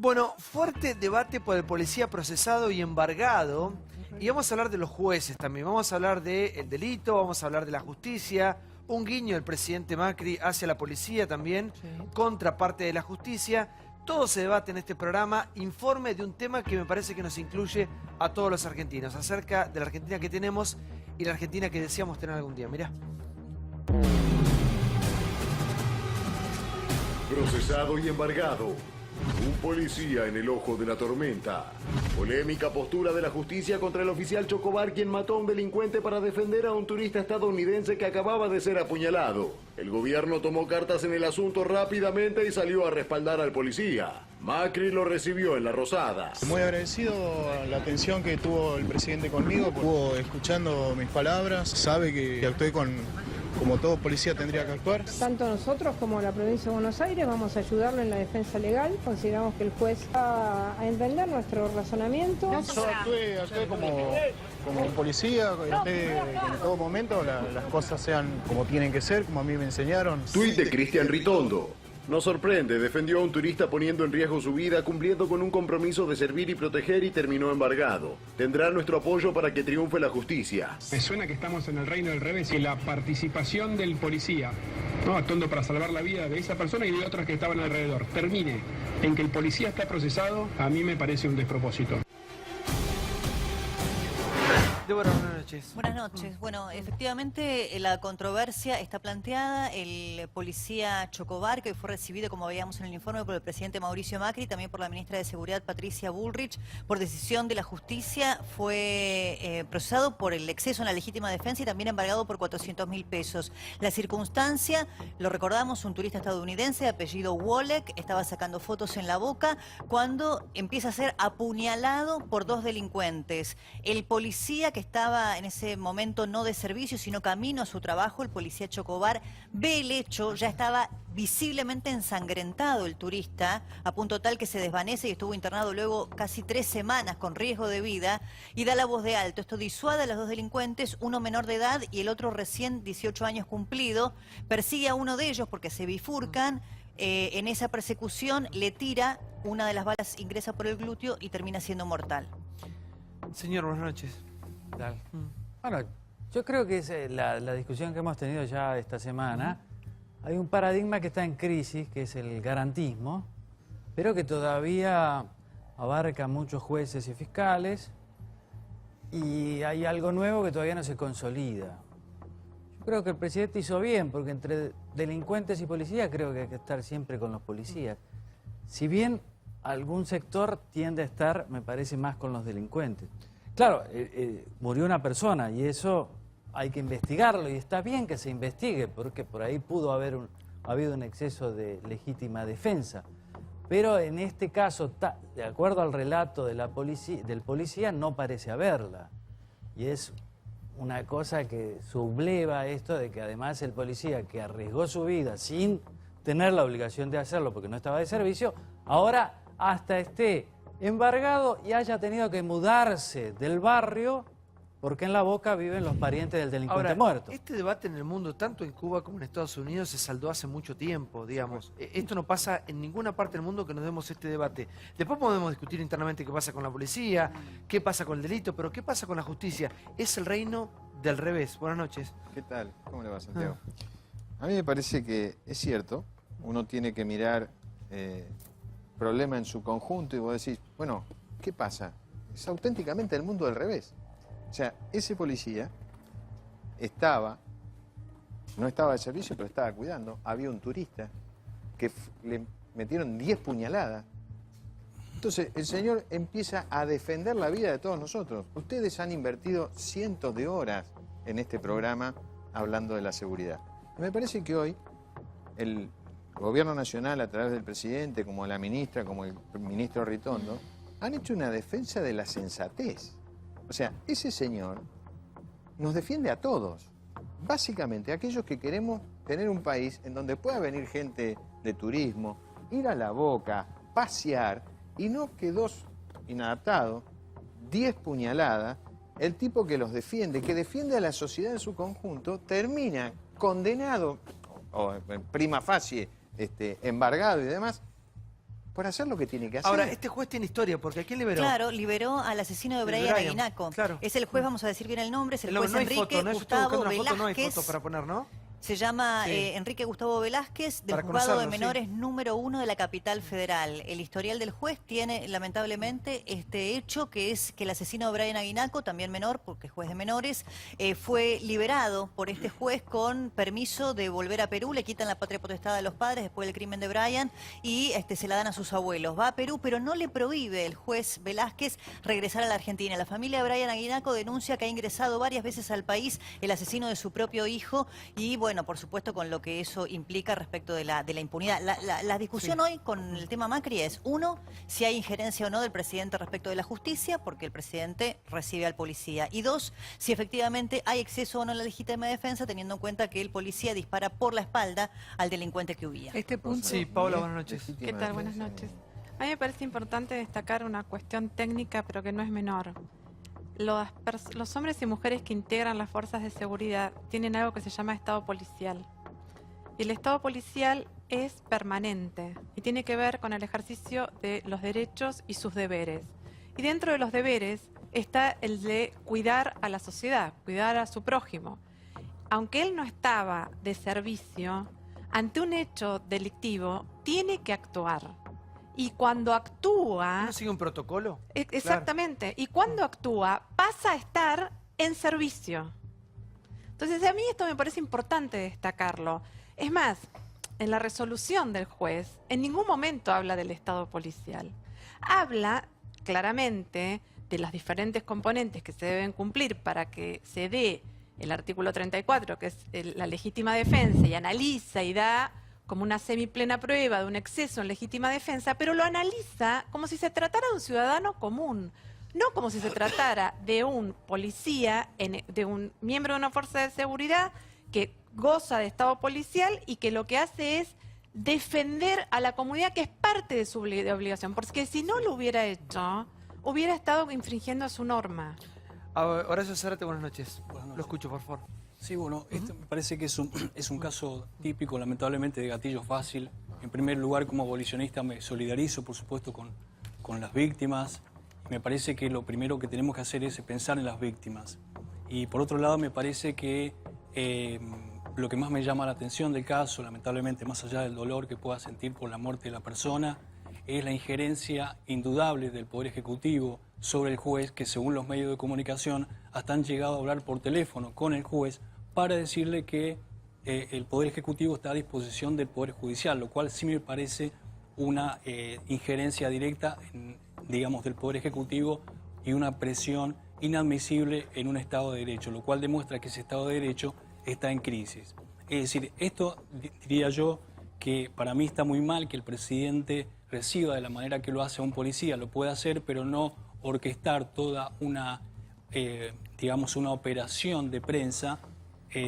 Bueno, fuerte debate por el policía procesado y embargado. Y vamos a hablar de los jueces también. Vamos a hablar del delito, vamos a hablar de la justicia. Un guiño del presidente Macri hacia la policía también, contra parte de la justicia. Todo se debate en este programa. Informe de un tema que me parece que nos incluye a todos los argentinos. Acerca de la Argentina que tenemos y la Argentina que deseamos tener algún día. Mirá. Procesado y embargado. Un policía en el ojo de la tormenta. Polémica postura de la justicia contra el oficial Chocobar, quien mató a un delincuente para defender a un turista estadounidense que acababa de ser apuñalado. El gobierno tomó cartas en el asunto rápidamente y salió a respaldar al policía. Macri lo recibió en La Rosada. Muy agradecido a la atención que tuvo el presidente conmigo, estuvo escuchando mis palabras, sabe que actué como todo policía tendría que actuar. Tanto nosotros como la provincia de Buenos Aires vamos a ayudarlo en la defensa legal. Consideramos que el juez va a entender nuestro razonamiento. Yo actué como un policía, que en todo momento las cosas sean como tienen que ser, como a mí me enseñaron. Tuit de Cristian Ritondo. Nos sorprende, defendió a un turista poniendo en riesgo su vida, cumpliendo con un compromiso de servir y proteger y terminó embargado. Tendrá nuestro apoyo para que triunfe la justicia. Me suena que estamos en el reino del revés y la participación del policía, ¿no?, actuando para salvar la vida de esa persona y de otras que estaban alrededor, termine en que el policía está procesado, a mí me parece un despropósito. Débora, buenas noches. Buenas noches. Bueno, efectivamente la controversia está planteada. El policía Chocobar, que fue recibido, como veíamos en el informe, por el presidente Mauricio Macri, también por la ministra de Seguridad Patricia Bullrich, por decisión de la justicia, fue procesado por el exceso en la legítima defensa y también embargado por 400.000 pesos. La circunstancia, lo recordamos, un turista estadounidense de apellido Wolek estaba sacando fotos en la Boca cuando empieza a ser apuñalado por dos delincuentes. El policía que estaba en ese momento no de servicio, sino camino a su trabajo, el policía Chocobar, ve el hecho, ya estaba visiblemente ensangrentado el turista, a punto tal que se desvanece y estuvo internado luego casi 3 semanas con riesgo de vida, y da la voz de alto. Esto disuade a los dos delincuentes, uno menor de edad y el otro recién 18 años cumplido. Persigue a uno de ellos porque se bifurcan. En esa persecución le tira, una de las balas ingresa por el glúteo y termina siendo mortal. Señor, buenas noches. Tal. Bueno, yo creo que es la discusión que hemos tenido ya esta semana. Hay un paradigma que está en crisis, que es el garantismo, pero que todavía abarca muchos jueces y fiscales, y hay algo nuevo que todavía no se consolida. Yo creo que el presidente hizo bien, porque entre delincuentes y policías creo que hay que estar siempre con los policías. Si bien algún sector tiende a estar, me parece, más con los delincuentes. Claro, murió una persona y eso hay que investigarlo y está bien que se investigue porque por ahí pudo haber habido un exceso de legítima defensa. Pero en este caso, de acuerdo al relato de del policía, no parece haberla. Y es una cosa que subleva esto de que además el policía que arriesgó su vida sin tener la obligación de hacerlo porque no estaba de servicio, ahora hasta esté embargado y haya tenido que mudarse del barrio porque en La Boca viven los parientes del delincuente muerto. Este debate en el mundo, tanto en Cuba como en Estados Unidos, se saldó hace mucho tiempo, digamos. Esto no pasa en ninguna parte del mundo que nos demos este debate. Después podemos discutir internamente qué pasa con la policía, qué pasa con el delito, pero qué pasa con la justicia. Es el reino del revés. Buenas noches. ¿Qué tal? ¿Cómo le va, Santiago? A mí me parece que es cierto, uno tiene que mirar problema en su conjunto y vos decís, bueno, ¿qué pasa? Es auténticamente el mundo del revés. O sea, ese policía no estaba de servicio, pero estaba cuidando. Había un turista que le metieron 10 puñaladas. Entonces, el señor empieza a defender la vida de todos nosotros. Ustedes han invertido cientos de horas en este programa hablando de la seguridad. Me parece que hoy el Gobierno Nacional, a través del presidente, como la ministra, como el ministro Ritondo, han hecho una defensa de la sensatez. O sea, ese señor nos defiende a todos. Básicamente, aquellos que queremos tener un país en donde pueda venir gente de turismo, ir a La Boca, pasear, y no que dos inadaptados, 10 puñaladas, el tipo que los defiende, que defiende a la sociedad en su conjunto, termina condenado, o prima facie, embargado y demás, por hacer lo que tiene que hacer. Ahora, este juez tiene historia, porque ¿a quién liberó? Claro, liberó al asesino de De Brian Brian, Aguinaco. claro. Es el juez, vamos a decir bien el nombre, es el No, juez no hay Enrique foto, no hay, estoy Gustavo buscando una foto, no hay Velázquez. foto para poner, ¿no? Se llama Sí. Enrique Gustavo Velázquez, del Para Juzgado de conocerlo, sí. Menores número 1 de la capital federal. El historial del juez tiene, lamentablemente, este hecho, que es que el asesino de Brian Aguinaco, también menor, porque es juez de menores, fue liberado por este juez con permiso de volver a Perú. Le quitan la patria potestad a los padres después del crimen de Brian y se la dan a sus abuelos. Va a Perú, pero no le prohíbe el juez Velázquez regresar a la Argentina. La familia de Brian Aguinaco denuncia que ha ingresado varias veces al país el asesino de su propio hijo y, bueno, por supuesto, con lo que eso implica respecto de la impunidad. La discusión hoy con el tema Macri es, uno, si hay injerencia o no del presidente respecto de la justicia, porque el presidente recibe al policía. Y dos, si efectivamente hay exceso o no en la legítima defensa, teniendo en cuenta que el policía dispara por la espalda al delincuente que huía. Este punto. Sí, Paula, buenas noches. ¿Qué tal? Buenas noches. A mí me parece importante destacar una cuestión técnica, pero que no es menor. Los hombres y mujeres que integran las fuerzas de seguridad tienen algo que se llama estado policial. Y el estado policial es permanente y tiene que ver con el ejercicio de los derechos y sus deberes. Y dentro de los deberes está el de cuidar a la sociedad, cuidar a su prójimo. Aunque él no estaba de servicio, ante un hecho delictivo tiene que actuar. Y cuando actúa... ¿No sigue un protocolo? Exactamente. Y cuando actúa, pasa a estar en servicio. Entonces, a mí esto me parece importante destacarlo. Es más, en la resolución del juez, en ningún momento habla del estado policial. Habla claramente de los diferentes componentes que se deben cumplir para que se dé el artículo 34, que es la legítima defensa, y analiza y da como una semiplena prueba de un exceso en legítima defensa, pero lo analiza como si se tratara de un ciudadano común, no como si se tratara de un policía, de un miembro de una fuerza de seguridad que goza de estado policial y que lo que hace es defender a la comunidad, que es parte de su obligación, porque si no lo hubiera hecho, hubiera estado infringiendo su norma. Horacio Zárate, buenas noches. Buenas noches. Lo escucho, por favor. Sí, bueno, esto me parece que es un caso típico, lamentablemente, de gatillo fácil. En primer lugar, como abolicionista me solidarizo, por supuesto, con las víctimas. Me parece que lo primero que tenemos que hacer es pensar en las víctimas. Y por otro lado, me parece que lo que más me llama la atención del caso, lamentablemente, más allá del dolor que pueda sentir por la muerte de la persona, es la injerencia indudable del Poder Ejecutivo sobre el juez, que según los medios de comunicación hasta han llegado a hablar por teléfono con el juez para decirle que el Poder Ejecutivo está a disposición del Poder Judicial, lo cual sí me parece una injerencia directa, digamos, del Poder Ejecutivo y una presión inadmisible en un Estado de Derecho, lo cual demuestra que ese Estado de Derecho está en crisis. Es decir, esto diría yo que para mí está muy mal que el presidente reciba de la manera que lo hace a un policía, lo puede hacer, pero no orquestar toda una, digamos, una operación de prensa,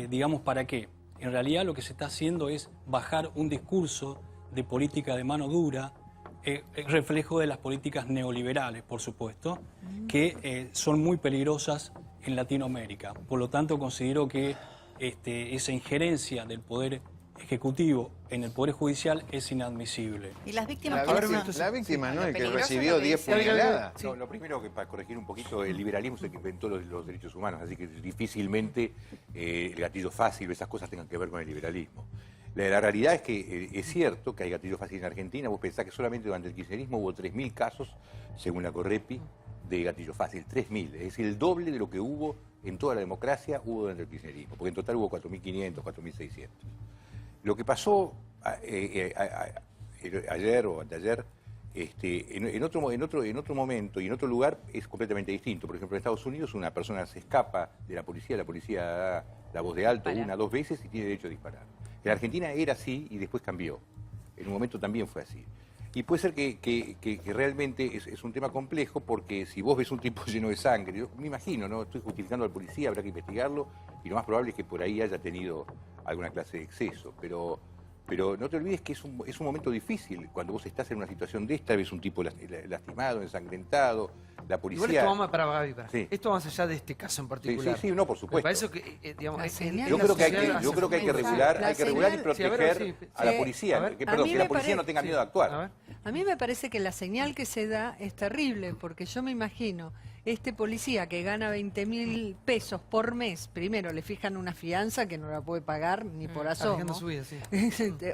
digamos, ¿para qué? En realidad lo que se está haciendo es bajar un discurso de política de mano dura, reflejo de las políticas neoliberales, por supuesto, que son muy peligrosas en Latinoamérica. Por lo tanto, considero que esa injerencia del Poder Ejecutivo en el Poder Judicial es inadmisible. ¿Y las víctimas? La víctima no es el que peligroso recibió lo que 10 dice. puñaladas. No, lo primero, que para corregir un poquito, el liberalismo es el que inventó los derechos humanos, así que difícilmente el gatillo fácil o esas cosas tengan que ver con el liberalismo. La realidad es que es cierto que hay gatillo fácil en Argentina. Vos pensás que solamente durante el kirchnerismo hubo 3.000 casos, según la Correpi, de gatillo fácil. 3.000, es decir, el doble de lo que hubo en toda la democracia hubo durante el kirchnerismo, porque en total hubo 4.500, 4.600. Lo que pasó ayer o anteayer, en otro momento y en otro lugar es completamente distinto. Por ejemplo, en Estados Unidos una persona se escapa de la policía da la voz de alto una o dos veces y tiene derecho a disparar. En Argentina era así y después cambió. En un momento también fue así. Y puede ser que realmente es un tema complejo, porque si vos ves un tipo lleno de sangre, yo me imagino, no estoy justificando al policía, habrá que investigarlo, y lo más probable es que por ahí haya tenido alguna clase de exceso, pero Pero no te olvides que es un momento difícil. Cuando vos estás en una situación de esta, ves un tipo lastimado, ensangrentado, la policía... Igual esto vamos para Gaby, Sí. Esto más allá de este caso en particular. Sí, no, por supuesto. Me parece que, digamos, Yo creo que hay que regular, y proteger a la policía. A ver. Que la policía no tenga miedo de actuar. A mí me parece que la señal que se da es terrible, porque yo me imagino, este policía que gana 20.000 pesos por mes, primero le fijan una fianza que no la puede pagar ni por asomo. Su vida, sí.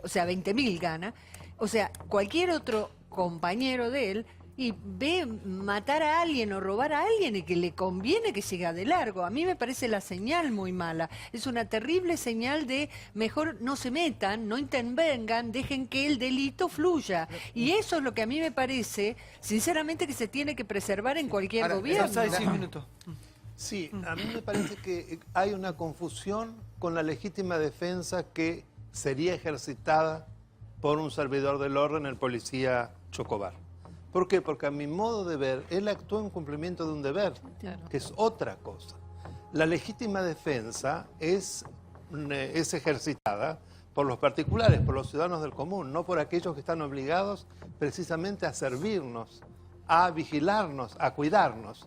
O sea, 20.000 gana. O sea, cualquier otro compañero de él y ve matar a alguien o robar a alguien y que le conviene que siga de largo. A mí me parece la señal muy mala. Es una terrible señal de mejor no se metan, no intervengan, dejen que el delito fluya. Y eso es lo que a mí me parece, sinceramente, que se tiene que preservar en cualquier gobierno. Sí, a mí me parece que hay una confusión con la legítima defensa que sería ejercitada por un servidor del orden, el policía Chocobar. ¿Por qué? Porque a mi modo de ver, él actuó en cumplimiento de un deber, que es otra cosa. La legítima defensa es ejercitada por los particulares, por los ciudadanos del común, no por aquellos que están obligados precisamente a servirnos, a vigilarnos, a cuidarnos.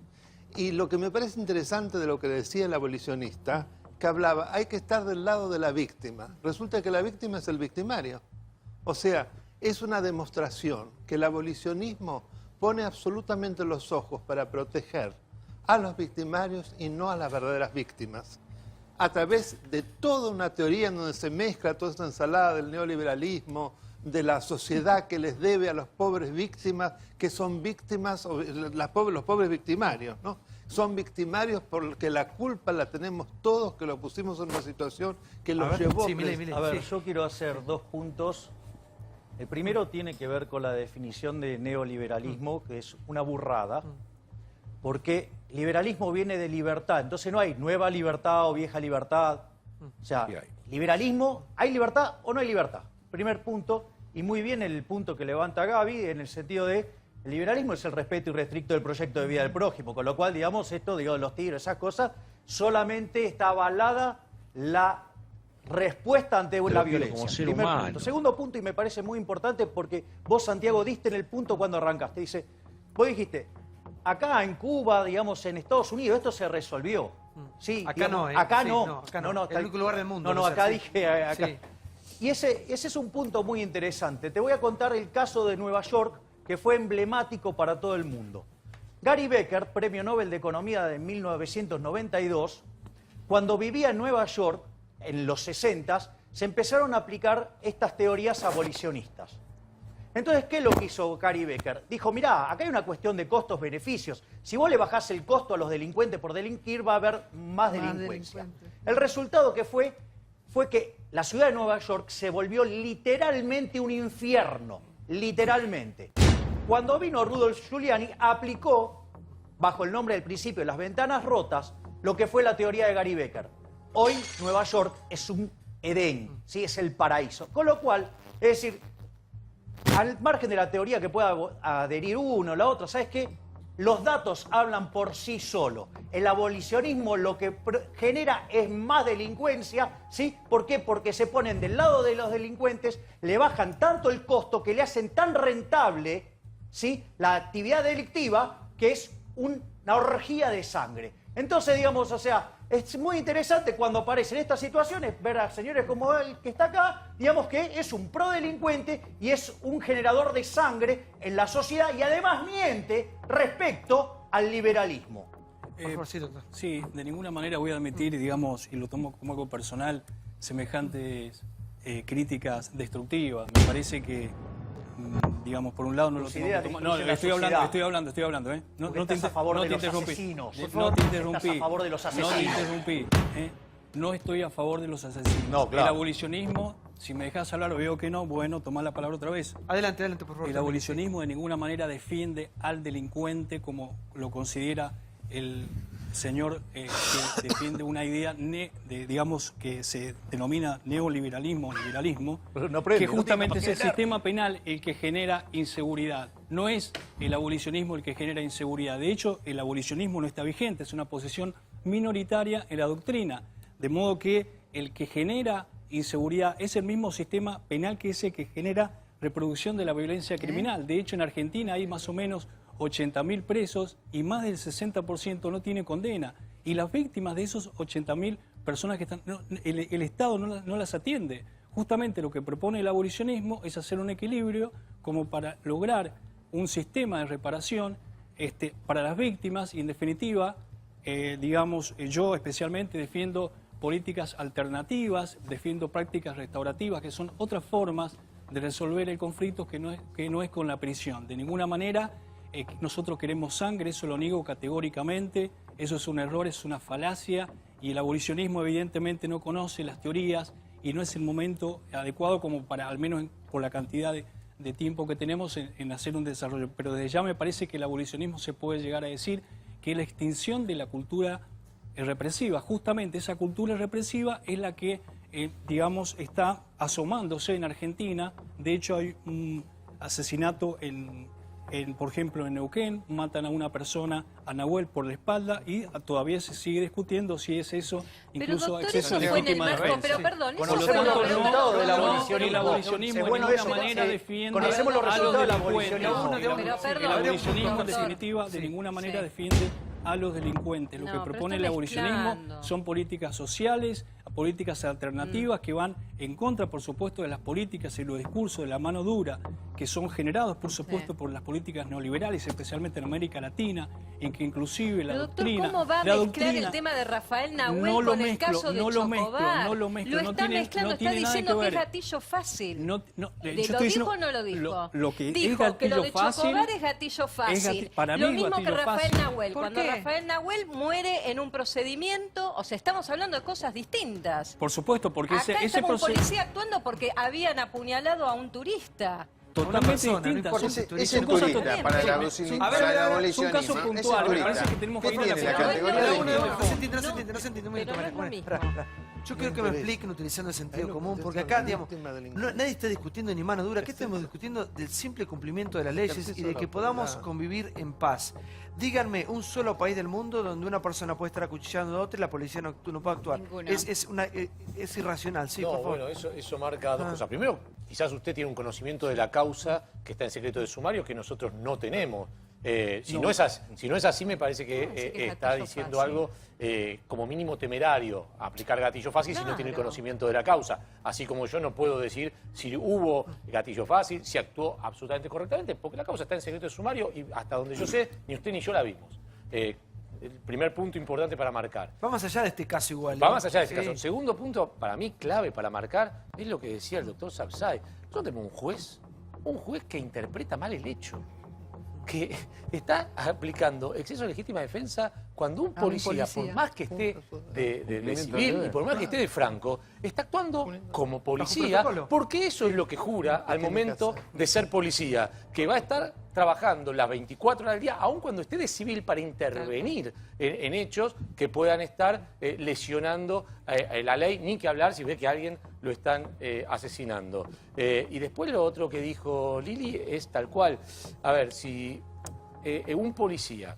Y lo que me parece interesante de lo que decía el abolicionista, que hablaba, hay que estar del lado de la víctima. Resulta que la víctima es el victimario. O sea, es una demostración que el abolicionismo pone absolutamente los ojos para proteger a los victimarios y no a las verdaderas víctimas. A través de toda una teoría en donde se mezcla toda esta ensalada del neoliberalismo, de la sociedad que les debe a los pobres víctimas, que son víctimas, los pobres victimarios, ¿no? Son victimarios porque la culpa la tenemos todos, que lo pusimos en una situación que los llevó... A ver, yo quiero hacer 2 puntos. El primero tiene que ver con la definición de neoliberalismo, que es una burrada, porque liberalismo viene de libertad, entonces no hay nueva libertad o vieja libertad. O sea, liberalismo, ¿hay libertad o no hay libertad? Primer punto, y muy bien el punto que levanta Gaby, en el sentido de, el liberalismo es el respeto irrestricto del proyecto de vida del prójimo, con lo cual, digamos, esto, digo, los tigres, esas cosas, solamente está avalada la respuesta ante la violencia. Como ser Primer humano. punto. Segundo punto, y me parece muy importante porque vos, Santiago, diste en el punto cuando arrancaste. Dice, vos dijiste, acá en Cuba, digamos, en Estados Unidos, esto se resolvió. Sí, Acá digamos, no, acá sí, no. no, acá no. No, El único lugar del mundo, No, no acá sé, dije acá. Sí. Y ese es un punto muy interesante. Te voy a contar el caso de Nueva York, que fue emblemático para todo el mundo. Gary Becker, premio Nobel de Economía de 1992, cuando vivía en Nueva York, en los 60s, se empezaron a aplicar estas teorías abolicionistas. Entonces, ¿qué es lo que hizo Gary Becker? Dijo, mirá, acá hay una cuestión de costos-beneficios. Si vos le bajás el costo a los delincuentes por delinquir, va a haber más delincuencia. El resultado que fue que la ciudad de Nueva York se volvió literalmente un infierno. Literalmente. Cuando vino Rudolph Giuliani, aplicó, bajo el nombre del principio de las ventanas rotas, lo que fue la teoría de Gary Becker. Hoy Nueva York es un Edén, ¿sí? Es el paraíso. Con lo cual, es decir, al margen de la teoría que pueda adherir uno o la otra, ¿sabes qué? Los datos hablan por sí solos. El abolicionismo lo que genera es más delincuencia, ¿sí? ¿Por qué? Porque se ponen del lado de los delincuentes, le bajan tanto el costo que le hacen tan rentable, ¿sí?, la actividad delictiva, que es una orgía de sangre. Entonces, digamos, o sea, es muy interesante cuando aparecen estas situaciones, ver a señores como el que está acá, digamos que es un prodelincuente y es un generador de sangre en la sociedad y además miente respecto al liberalismo. Sí, de ninguna manera voy a admitir, digamos, y lo tomo como algo personal, semejantes críticas destructivas. Me parece que, digamos, por un lado no lo tomo... No, estoy hablando, ¿eh? No te estás a favor de los interrumpí. asesinos. No te interrumpí. Estás a favor de los asesinos. No te interrumpí. No estoy a favor de los asesinos. No, claro. El abolicionismo, si me dejas hablar, veo que no, bueno, tomá la palabra otra vez. Adelante, por favor. El abolicionismo de ninguna manera defiende al delincuente como lo considera el señor que defiende una idea, digamos, que se denomina neoliberalismo, liberalismo, que justamente es el sistema penal el que genera inseguridad. No es el abolicionismo el que genera inseguridad. De hecho, el abolicionismo no está vigente, es una posición minoritaria en la doctrina. De modo que el que genera inseguridad es el mismo sistema penal que ese que genera reproducción de la violencia criminal. De hecho, en Argentina hay más o menos 80.000 presos y más del 60% no tiene condena. Y las víctimas de esos 80.000 personas que están... el Estado no las atiende. Justamente lo que propone el abolicionismo es hacer un equilibrio como para lograr un sistema de reparación para las víctimas y, en definitiva, digamos, yo especialmente defiendo políticas alternativas, defiendo prácticas restaurativas, que son otras formas de resolver el conflicto que no es con la prisión. De ninguna manera nosotros queremos sangre, eso lo niego categóricamente, eso es un error, es una falacia, y el abolicionismo evidentemente no conoce las teorías y no es el momento adecuado como para, al menos por la cantidad de tiempo que tenemos, en hacer un desarrollo. Pero desde ya me parece que el abolicionismo se puede llegar a decir que es la extinción de la cultura represiva. Justamente esa cultura represiva es la que, digamos, está asomándose en Argentina. De hecho, hay un asesinato por ejemplo, en Neuquén, matan a una persona, a Nahuel, por la espalda, y todavía se sigue discutiendo si es eso, incluso acceso de legítima defensa. Pero perdón, eso fue los resultados del abolicionismo. El abolicionismo de ninguna manera defiende conocemos los resultados del abolicionismo. El abolicionismo, en definitiva, de ninguna manera defiende a los delincuentes. Lo que propone el abolicionismo son políticas sociales, políticas alternativas que van en contra, por supuesto, de las políticas y los discursos de la mano dura que son generados, por supuesto, por las políticas neoliberales, especialmente en América Latina, en que inclusive la doctrina... ¿Cómo va a mezclar el tema de Rafael Nahuel con el caso de Chocobar? No lo mezclo, Lo está mezclando, está diciendo que es gatillo fácil. ¿Lo dijo o no lo dijo? Lo que dijo es que lo de fácil, Chocobar es gatillo fácil. Para mí lo mismo gatillo que Rafael fácil. Nahuel. Cuando Rafael Nahuel muere en un procedimiento, o sea, estamos hablando de cosas distintas. Por supuesto, porque Acá ese un proceso... policía actuando porque habían apuñalado a un turista. Totalmente distintas. Es el turista para el abolicionismo. Son casos puntuales. Me parece que tenemos que ir a la categoría de no se entiende. Yo quiero que me expliquen utilizando el sentido común, porque acá, digamos, nadie está discutiendo ni mano dura. ¿Qué estamos discutiendo? Del simple cumplimiento de las leyes y de que podamos convivir en paz. Díganme un solo país del mundo donde una persona puede estar acuchillando a otra y la policía no puede actuar. Es irracional, sí, no, por favor. Bueno, eso marca dos cosas. Primero, quizás usted tiene un conocimiento de la causa que está en secreto de sumario que nosotros no tenemos. Si no es así, me parece que está diciendo algo como mínimo temerario, aplicar gatillo fácil si no tiene el conocimiento de la causa. Así como yo no puedo decir si hubo gatillo fácil, si actuó absolutamente correctamente, porque la causa está en secreto de sumario y hasta donde yo sé, ni usted ni yo la vimos. El primer punto importante para marcar. Va más allá de este caso igual. Va más allá de este caso. Segundo punto, para mí clave para marcar, es lo que decía el doctor Sabzai. Nosotros tenemos un juez que interpreta mal el hecho, que está aplicando exceso de legítima defensa cuando un policía, por más que esté de civil y por más que esté de franco, está actuando como policía, porque eso es lo que jura al momento de ser policía, que va a estar trabajando las 24 horas del día, aun cuando esté de civil, para intervenir en hechos que puedan estar lesionando la ley, ni que hablar si ve que alguien lo están asesinando. Y después lo otro que dijo Lili es tal cual. A ver, si un policía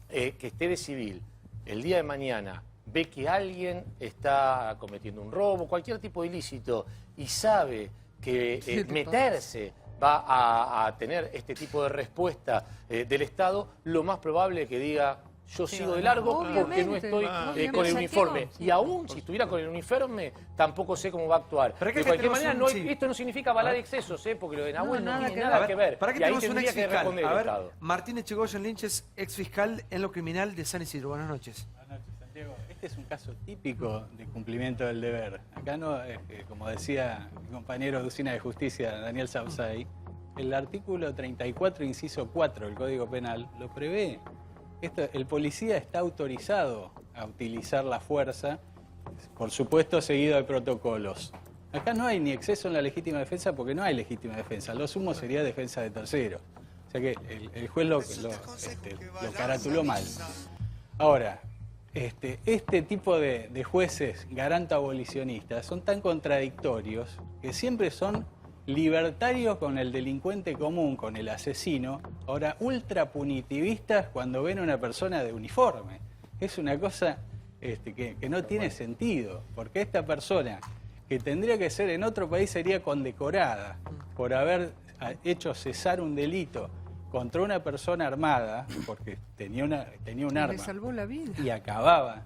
que esté de civil el día de mañana ve que alguien está cometiendo un robo, cualquier tipo de ilícito, y sabe que meterse va a tener este tipo de respuesta del Estado, lo más probable es que diga: yo sigo de largo porque no estoy con el uniforme. Y aún si estuviera con el uniforme, tampoco sé cómo va a actuar. De cualquier manera, esto no significa avalar excesos, porque lo de Nahuel no tiene nada que ver. ¿Para qué Y ahí tenemos un tendría que exfiscal? responder el Estado. Martín Echegoyen Lynch es exfiscal en lo criminal de San Isidro. Buenas noches. Buenas noches, Santiago. Este es un caso típico de cumplimiento del deber. Acá no, como decía mi compañero de Usina de Justicia, Daniel Sabzai, el artículo 34, inciso 4 del Código Penal lo prevé. El policía está autorizado a utilizar la fuerza, por supuesto seguido de protocolos. Acá no hay ni exceso en la legítima defensa porque no hay legítima defensa. Lo sumo sería defensa de terceros. O sea que el juez lo caratuló mal. Ahora, este tipo de jueces garanta abolicionistas son tan contradictorios que siempre son libertarios con el delincuente común, con el asesino, ahora ultra punitivistas cuando ven a una persona de uniforme. Es una cosa que no tiene sentido, porque esta persona que tendría que ser en otro país sería condecorada por haber hecho cesar un delito contra una persona armada, porque tenía un arma. Le salvó la vida. Y acababa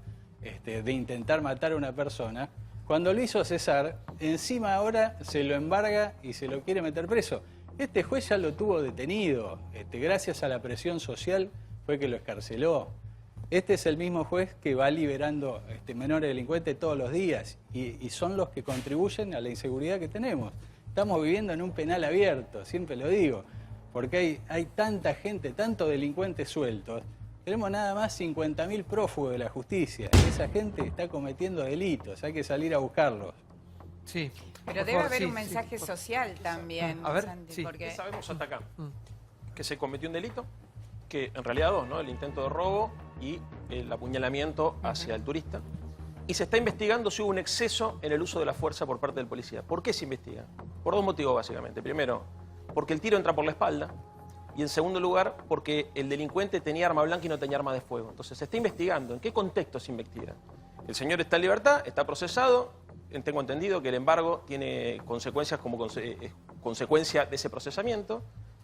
de intentar matar a una persona. Cuando lo hizo cesar, encima ahora se lo embarga y se lo quiere meter preso. Este juez ya lo tuvo detenido. Gracias a la presión social fue que lo escarceló. Este es el mismo juez que va liberando menores delincuentes todos los días y son los que contribuyen a la inseguridad que tenemos. Estamos viviendo en un penal abierto, siempre lo digo, porque hay tanta gente, tantos delincuentes sueltos. Tenemos nada más 50.000 prófugos de la justicia. Esa gente está cometiendo delitos, hay que salir a buscarlos. Sí. Pero debe haber un mensaje social también, A ver, Santi, sí. porque... ¿Qué sabemos hasta acá? Que se cometió un delito, que en realidad dos, ¿no? El intento de robo y el apuñalamiento hacia el turista. Y se está investigando si hubo un exceso en el uso de la fuerza por parte del policía. ¿Por qué se investiga? Por dos motivos, básicamente. Primero, porque el tiro entra por la espalda. Y en segundo lugar, porque el delincuente tenía arma blanca y no tenía arma de fuego. Entonces se está investigando. ¿En qué contexto se investiga? El señor está en libertad, está procesado. Tengo entendido que el embargo tiene consecuencias como consecuencia de ese procesamiento.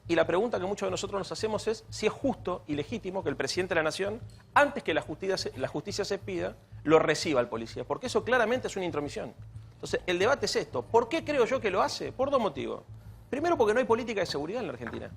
Y la pregunta que muchos de nosotros nos hacemos es si es justo y legítimo que el presidente de la Nación, antes que la justicia se pida, lo reciba al policía. Porque eso claramente es una intromisión. Entonces, el debate es esto. ¿Por qué creo yo que lo hace? Por dos motivos. Primero, porque no hay política de seguridad en la Argentina.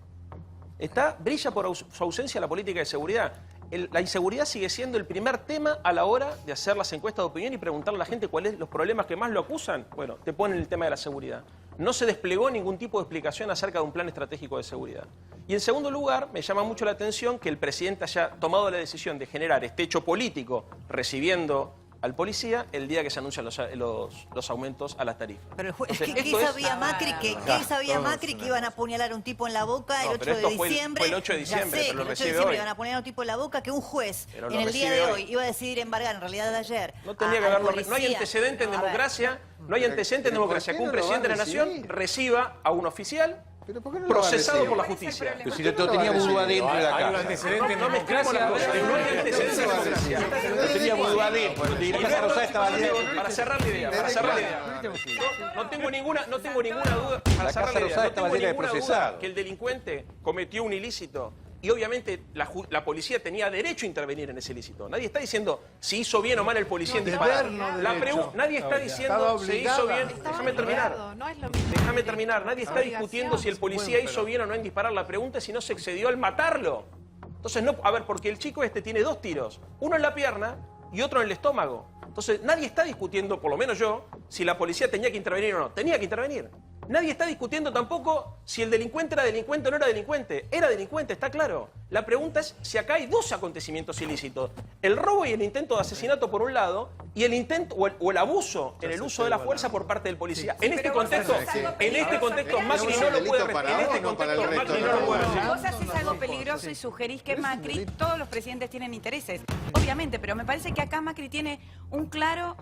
Brilla por su ausencia la política de seguridad. La inseguridad sigue siendo el primer tema a la hora de hacer las encuestas de opinión y preguntarle a la gente cuáles son los problemas que más lo acusan. Bueno, te ponen el tema de la seguridad. No se desplegó ningún tipo de explicación acerca de un plan estratégico de seguridad. Y en segundo lugar, me llama mucho la atención que el presidente haya tomado la decisión de generar este hecho político recibiendo al policía el día que se anuncian los aumentos a las tarifas. Pero el juez, Entonces, ¿qué sabía Macri? ¿Qué sabía Macri que iban a apuñalar a un tipo en la boca el 8 de diciembre? Fue el 8 de diciembre, Ya sé, pero lo el 8 de recibe diciembre hoy. iban a apuñalar a un tipo en la boca que un juez Pero en lo el día recibe de hoy. hoy iba a decidir embargar, en realidad de ayer. No tenía que al haberlo. policía. No hay antecedente en A ver. democracia. No hay antecedente en democracia que un presidente de la Nación reciba a un oficial procesado por la justicia. Pero si lo tenía vudú adentro de la Hay un casa. antecedente en democracia. No hay antecedente en democracia. Lo tenía vudú adentro. Para cerrar la idea, no tengo ninguna duda, para La cerrar Casa la idea, Rosada no estaba tengo llena de ninguna duda procesados. que el delincuente cometió un ilícito y obviamente la policía tenía derecho a intervenir en ese ilícito. Nadie está diciendo si hizo bien o mal el policía en disparar. Nadie está diciendo si hizo bien. Déjame terminar. No es lo mismo. Déjame terminar. Nadie está discutiendo si el policía hizo bien o no en disparar. La pregunta es si no se excedió al matarlo. Entonces, no, a ver, porque el chico tiene dos tiros. Uno en la pierna y otro en el estómago. Entonces, nadie está discutiendo, por lo menos yo, si la policía tenía que intervenir o no. Tenía que intervenir. Nadie está discutiendo tampoco si el delincuente era delincuente o no era delincuente. Era delincuente, está claro. La pregunta es si acá hay dos acontecimios ilícitos. El robo y el intento de asesinato por un lado y el intento o el abuso en el uso de la fuerza por parte del policía. En este contexto, Macri no lo puede recibir. Vos haces algo peligroso y sugerís que Macri, todos los presidentes tienen intereses, obviamente, pero me parece que acá Macri tiene un claro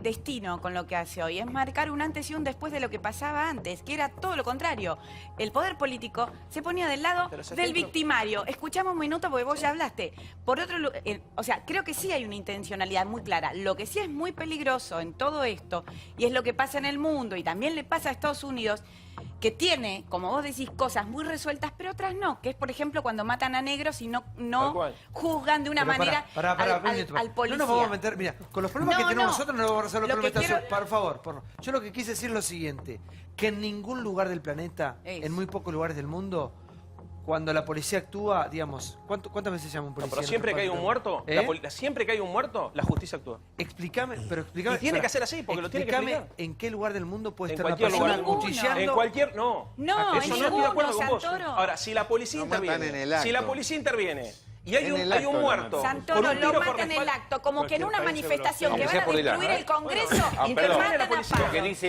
destino con lo que hace hoy. Es marcar un antes y un después de lo que pasaba antes, que era todo lo contrario. El poder político se ponía del lado del victimario. Escuchamos un minuto porque vos ya hablaste. Por otro, o sea, creo que sí hay una intencionalidad muy clara. Lo que sí es muy peligroso en todo esto, y es lo que pasa en el mundo, y también le pasa a Estados Unidos, que tiene, como vos decís, cosas muy resueltas, pero otras no, que es, por ejemplo, cuando matan a negros y no juzgan de una manera al policía. No nos vamos a meter, mira, con los problemas que tenemos nosotros no vamos a resolver los problemas. Por favor. Yo lo que quise decir es lo siguiente, que en ningún lugar del planeta, en muy pocos lugares del mundo, cuando la policía actúa, digamos, ¿cuántas veces llama un policía? Pero siempre que hay un muerto, siempre que hay un muerto, la justicia actúa. Explícame. Y tiene que hacer así, porque lo tiene que explicar. ¿En qué lugar del mundo puede En estar cualquier una persona lugar. cuchillando? En cualquier, no. No, eso no estoy de acuerdo con vos. Santoro. Ahora, si la policía interviene, y hay un muerto. Santoro, lo mata en el acto, como que en una manifestación que van a destruir el Congreso y te matan a palos.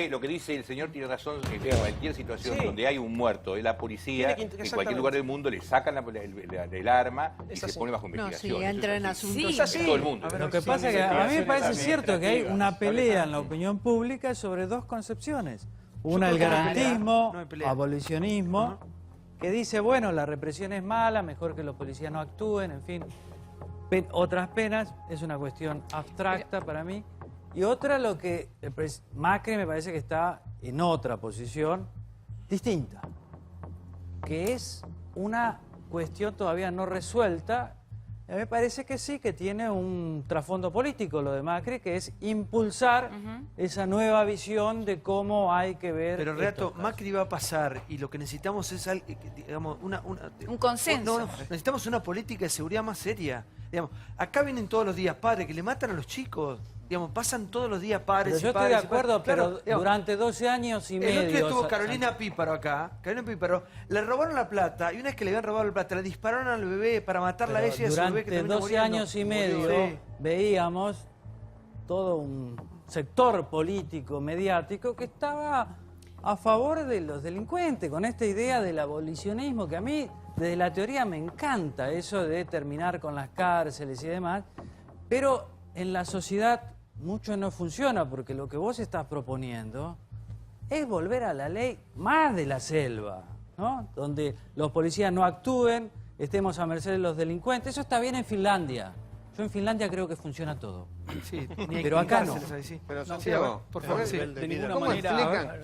Lo que dice el señor tiene razón, que en cualquier situación donde hay un muerto, es la policía, en cualquier lugar del mundo le sacan el arma y se pone bajo investigación. Sí, entra en asuntos. En todo el mundo. Lo que pasa es que a mí me parece cierto que hay una pelea en la opinión pública sobre dos concepciones. Una, el garantismo, abolicionismo, que dice, bueno, la represión es mala, mejor que los policías no actúen, en fin. Otras penas, es una cuestión abstracta para mí. Y otra, lo que Macri me parece que está en otra posición distinta, que es una cuestión todavía no resuelta. Me parece que sí, que tiene un trasfondo político lo de Macri, que es impulsar esa nueva visión de cómo hay que ver. Pero Renato, Macri va a pasar y lo que necesitamos es, digamos, un consenso. No, necesitamos una política de seguridad más seria. Digamos, acá vienen todos los días padres que le matan a los chicos. Digamos, pasan todos los días padres Pero yo y padres. estoy de acuerdo, pero claro, digamos, durante 12 años y medio... El otro día estuvo Carolina Píparo acá. Carolina Píparo, le robaron la plata y una vez que le habían robado la plata, le dispararon al bebé para matarla a ella y a su bebé que durante terminó 12 muriendo. años y medio veíamos todo un sector político, mediático, que estaba a favor de los delincuentes, con esta idea del abolicionismo, que a mí desde la teoría me encanta, eso de terminar con las cárceles y demás, pero en la sociedad mucho no funciona, porque lo que vos estás proponiendo es volver a la ley más de la selva, ¿no? Donde los policías no actúen, estemos a merced de los delincuentes. Eso está bien en Finlandia. Yo en Finlandia creo que funciona todo. Sí, pero acá no. Pero No, Santiago, por favor, de ninguna manera,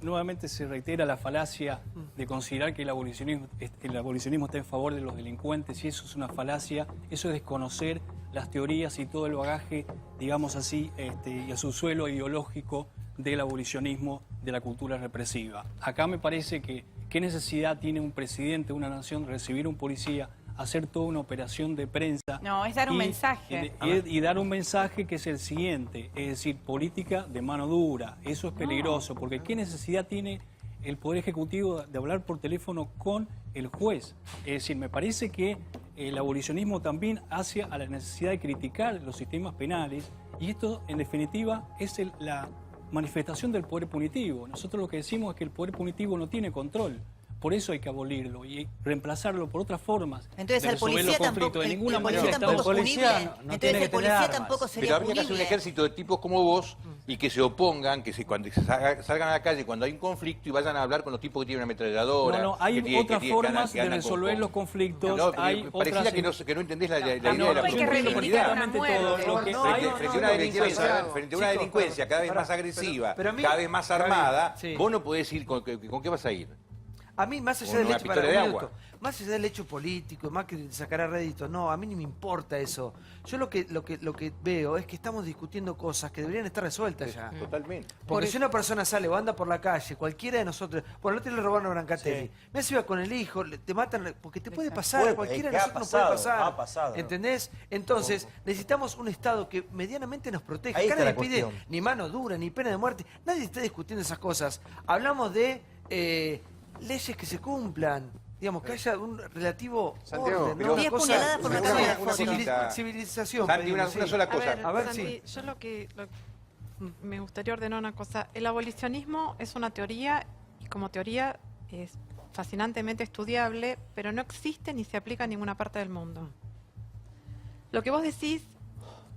nuevamente se reitera la falacia de considerar que el abolicionismo está en favor de los delincuentes, y eso es una falacia, eso es desconocer las teorías y todo el bagaje, digamos así, y el subsuelo ideológico del abolicionismo, de la cultura represiva. Acá me parece que qué necesidad tiene un presidente de una nación de recibir a un policía, hacer toda una operación de prensa. No, es dar un mensaje. Y dar un mensaje que es el siguiente, es decir, política de mano dura. Eso es peligroso, porque ¿qué necesidad tiene el Poder Ejecutivo de hablar por teléfono con el juez? Es decir, me parece que el abolicionismo también hace a la necesidad de criticar los sistemas penales, y esto, en definitiva, es la manifestación del poder punitivo. Nosotros lo que decimos es que el poder punitivo no tiene control. Por eso hay que abolirlo y reemplazarlo por otras formas. Entonces de el policía tampoco, de ninguna manera tampoco es punible. Entonces el policía tampoco sería Pero habría que hacer un punible. ejército de tipos como vos y que se opongan, cuando salgan a la calle cuando hay un conflicto y vayan a hablar con los tipos que tienen una ametralladora. No, hay otras formas de resolver los conflictos. No, hay pareciera otras... que no entendés la idea de la hay que reivindicar una muerte. Frente a una delincuencia cada vez más agresiva, cada vez más armada, vos no podés ir, ¿con qué vas a ir? A mí, más allá Con del una hecho, pistola de agua. más allá del hecho político, más que sacará rédito, no, a mí ni me importa eso. Yo lo que veo es que estamos discutiendo cosas que deberían estar resueltas ya. Totalmente. Porque si una persona sale o anda por la calle, cualquiera de nosotros, por el otro le robaron a Brancatelli, me iba con el hijo, te matan, porque te puede pasar, a cualquiera de nosotros nos puede pasar. Ha pasado. ¿Entendés? Entonces, necesitamos un Estado que medianamente nos proteja. Ahí Acá está nadie la pide cuestión. ni mano dura, ni pena de muerte. Nadie está discutiendo esas cosas. Hablamos de leyes que se cumplan. Digamos, que haya un relativo Santiago, orden, pero ¿no? 10 puñaladas por una Una cosita. civilización. Santi, una pedimos, sí. sola cosa. A ver, Santi, sí. yo me gustaría ordenar una cosa. El abolicionismo es una teoría y como teoría es fascinantemente estudiable, pero no existe ni se aplica en ninguna parte del mundo. Lo que vos decís,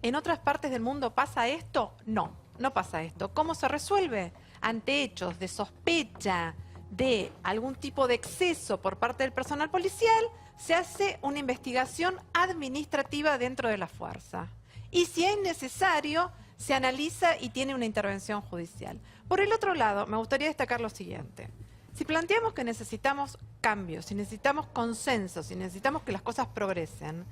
¿en otras partes del mundo pasa esto? No, no pasa esto. ¿Cómo se resuelve? Ante hechos de sospecha de algún tipo de exceso por parte del personal policial, se hace una investigación administrativa dentro de la fuerza. Y si es necesario, se analiza y tiene una intervención judicial. Por el otro lado, me gustaría destacar lo siguiente. Si planteamos que necesitamos cambios, si necesitamos consenso, si necesitamos que las cosas progresen,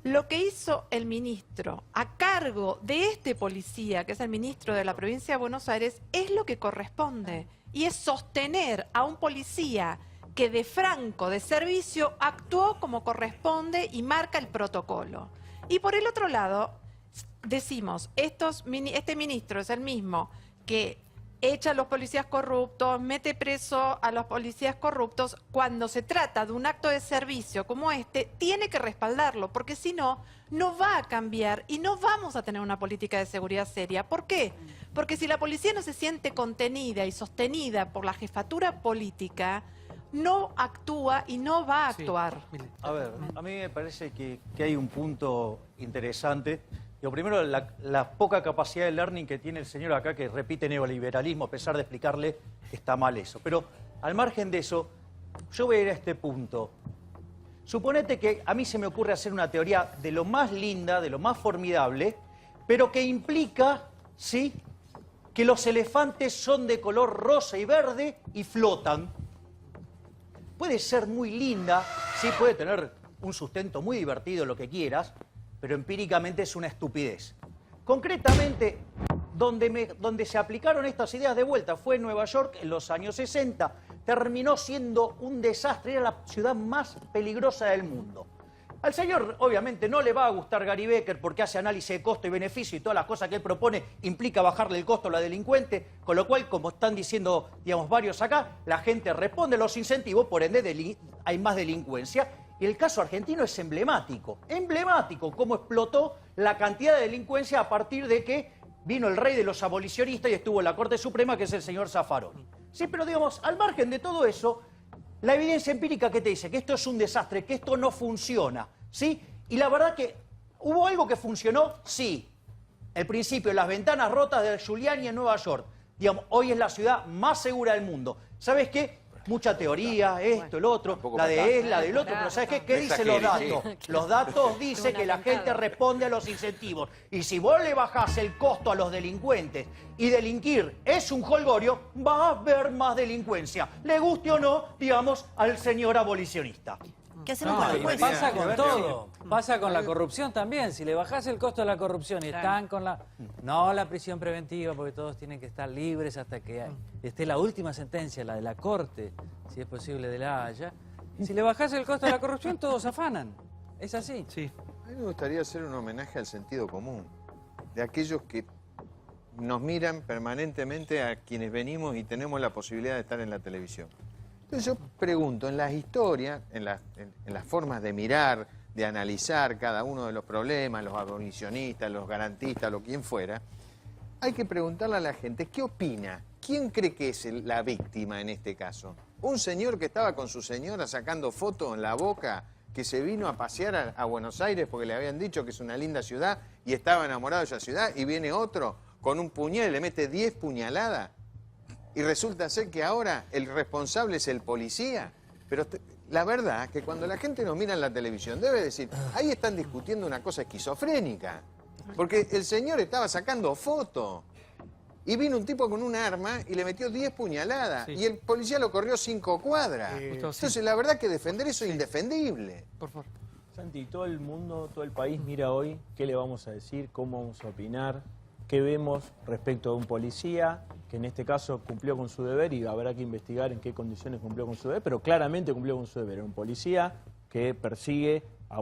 lo que hizo el ministro a cargo de este policía, que es el ministro de la provincia de Buenos Aires, es lo que corresponde. Y es sostener a un policía que de franco de servicio actuó como corresponde y marca el protocolo. Y por el otro lado, decimos, este ministro es el mismo que echa a los policías corruptos, mete preso a los policías corruptos. Cuando se trata de un acto de servicio como este, tiene que respaldarlo, porque si no, no va a cambiar y no vamos a tener una política de seguridad seria. ¿Por qué? Porque si la policía no se siente contenida y sostenida por la jefatura política, no actúa y no va a actuar. A ver, a mí me parece que hay un punto interesante. Lo primero, la poca capacidad de learning que tiene el señor acá, que repite neoliberalismo, a pesar de explicarle que está mal eso. Pero al margen de eso, yo voy a ir a este punto. Suponete que a mí se me ocurre hacer una teoría de lo más linda, de lo más formidable, pero que implica, ¿sí?, que los elefantes son de color rosa y verde y flotan. Puede ser muy linda, sí, puede tener un sustento muy divertido, lo que quieras, pero empíricamente es una estupidez. Concretamente, donde se aplicaron estas ideas de vuelta fue en Nueva York en los años 60. Terminó siendo un desastre, era la ciudad más peligrosa del mundo. Al señor, obviamente, no le va a gustar Gary Becker porque hace análisis de costo y beneficio y todas las cosas que él propone implica bajarle el costo a la delincuente, con lo cual, como están diciendo, digamos, varios acá, la gente responde a los incentivos, por ende hay más delincuencia. Y el caso argentino es emblemático, cómo explotó la cantidad de delincuencia a partir de que vino el rey de los abolicionistas y estuvo en la Corte Suprema, que es el señor Zaffaroni. Sí, pero digamos, al margen de todo eso, la evidencia empírica que te dice que esto es un desastre, que esto no funciona, ¿sí? Y la verdad que, ¿hubo algo que funcionó? Sí. El principio, las ventanas rotas de Giuliani en Nueva York. Digamos, hoy es la ciudad más segura del mundo. ¿Sabes qué? Mucha teoría, esto, el otro, la de él, la del otro, pero ¿sabes qué? ¿Qué dicen los datos? Los datos dicen que la gente responde a los incentivos. Y si vos le bajás el costo a los delincuentes y delinquir es un jolgorio, va a haber más delincuencia. Le guste o no, digamos, al señor abolicionista. ¿Qué hacemos con los jueces? Pasa con todo. Pasa con la corrupción también. Si le bajás el costo de la corrupción y están con la... No la prisión preventiva, porque todos tienen que estar libres hasta que esté la última sentencia, la de la Corte, si es posible de La Haya. Si le bajás el costo de la corrupción, todos afanan. ¿Es así? Sí. A mí me gustaría hacer un homenaje al sentido común, de aquellos que nos miran permanentemente a quienes venimos y tenemos la posibilidad de estar en la televisión. Entonces yo pregunto, en las historias, en las formas de mirar, de analizar cada uno de los problemas, los abolicionistas, los garantistas, lo quien fuera, hay que preguntarle a la gente, ¿qué opina? ¿Quién cree que es la víctima en este caso? ¿Un señor que estaba con su señora sacando fotos en La Boca, que se vino a pasear a Buenos Aires porque le habían dicho que es una linda ciudad y estaba enamorado de esa ciudad, y viene otro con un puñal y le mete 10 puñaladas? Y resulta ser que ahora el responsable es el policía. Pero la verdad es que cuando la gente nos mira en la televisión debe decir, ahí están discutiendo una cosa esquizofrénica. Porque el señor estaba sacando fotos y vino un tipo con un arma y le metió 10 puñaladas. Sí. Y el policía lo corrió 5 cuadras. Entonces la verdad que defender eso es indefendible. Por favor. Santi, todo el mundo, todo el país mira hoy qué le vamos a decir, cómo vamos a opinar, qué vemos respecto a un policía que en este caso cumplió con su deber y habrá que investigar en qué condiciones cumplió con su deber, pero claramente cumplió con su deber. Era un policía que persigue a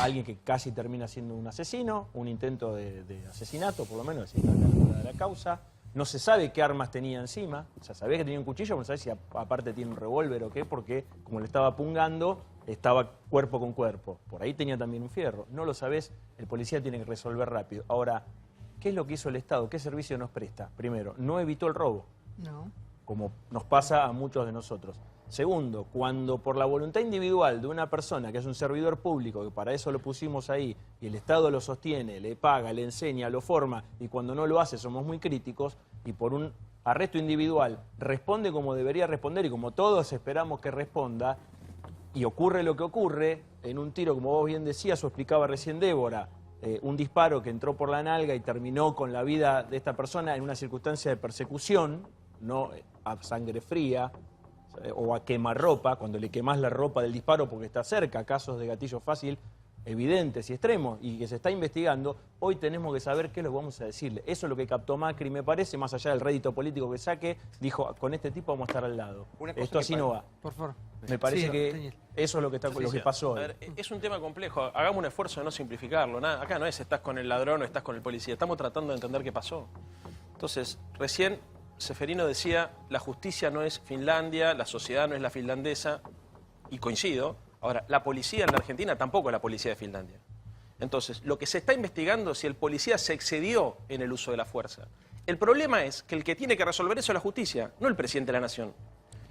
alguien que casi termina siendo un asesino, un intento de asesinato, por lo menos, así de la causa. No se sabe qué armas tenía encima, o sea, sabía que tenía un cuchillo, pero no sabe si aparte tiene un revólver o qué, porque como le estaba pungando, estaba cuerpo con cuerpo. Por ahí tenía también un fierro. No lo sabés, el policía tiene que resolver rápido. Ahora, ¿qué es lo que hizo el Estado? ¿Qué servicio nos presta? Primero, no evitó el robo, como nos pasa a muchos de nosotros. Segundo, cuando por la voluntad individual de una persona que es un servidor público, que para eso lo pusimos ahí, y el Estado lo sostiene, le paga, le enseña, lo forma, y cuando no lo hace somos muy críticos, y por un arresto individual responde como debería responder y como todos esperamos que responda, y ocurre lo que ocurre, en un tiro, como vos bien decías o explicaba recién Débora, un disparo que entró por la nalga y terminó con la vida de esta persona en una circunstancia de persecución, no a sangre fría o a quemarropa, cuando le quemás la ropa del disparo porque está cerca, casos de gatillo fácil evidentes y extremos y que se está investigando, hoy tenemos que saber qué es lo que vamos a decirle. Eso es lo que captó Macri, me parece, más allá del rédito político que saque, dijo, con este tipo vamos a estar al lado. Esto así no va. Por favor. Me parece que eso es lo que, que pasó hoy. A ver, es un tema complejo, hagamos un esfuerzo de no simplificarlo. Nada, acá no es estás con el ladrón o estás con el policía, estamos tratando de entender qué pasó. Entonces, recién Ceferino decía, la justicia no es Finlandia, la sociedad no es la finlandesa, y coincido. Ahora, la policía en la Argentina tampoco es la policía de Finlandia. Entonces, lo que se está investigando es si el policía se excedió en el uso de la fuerza. El problema es que el que tiene que resolver eso es la justicia, no el presidente de la Nación.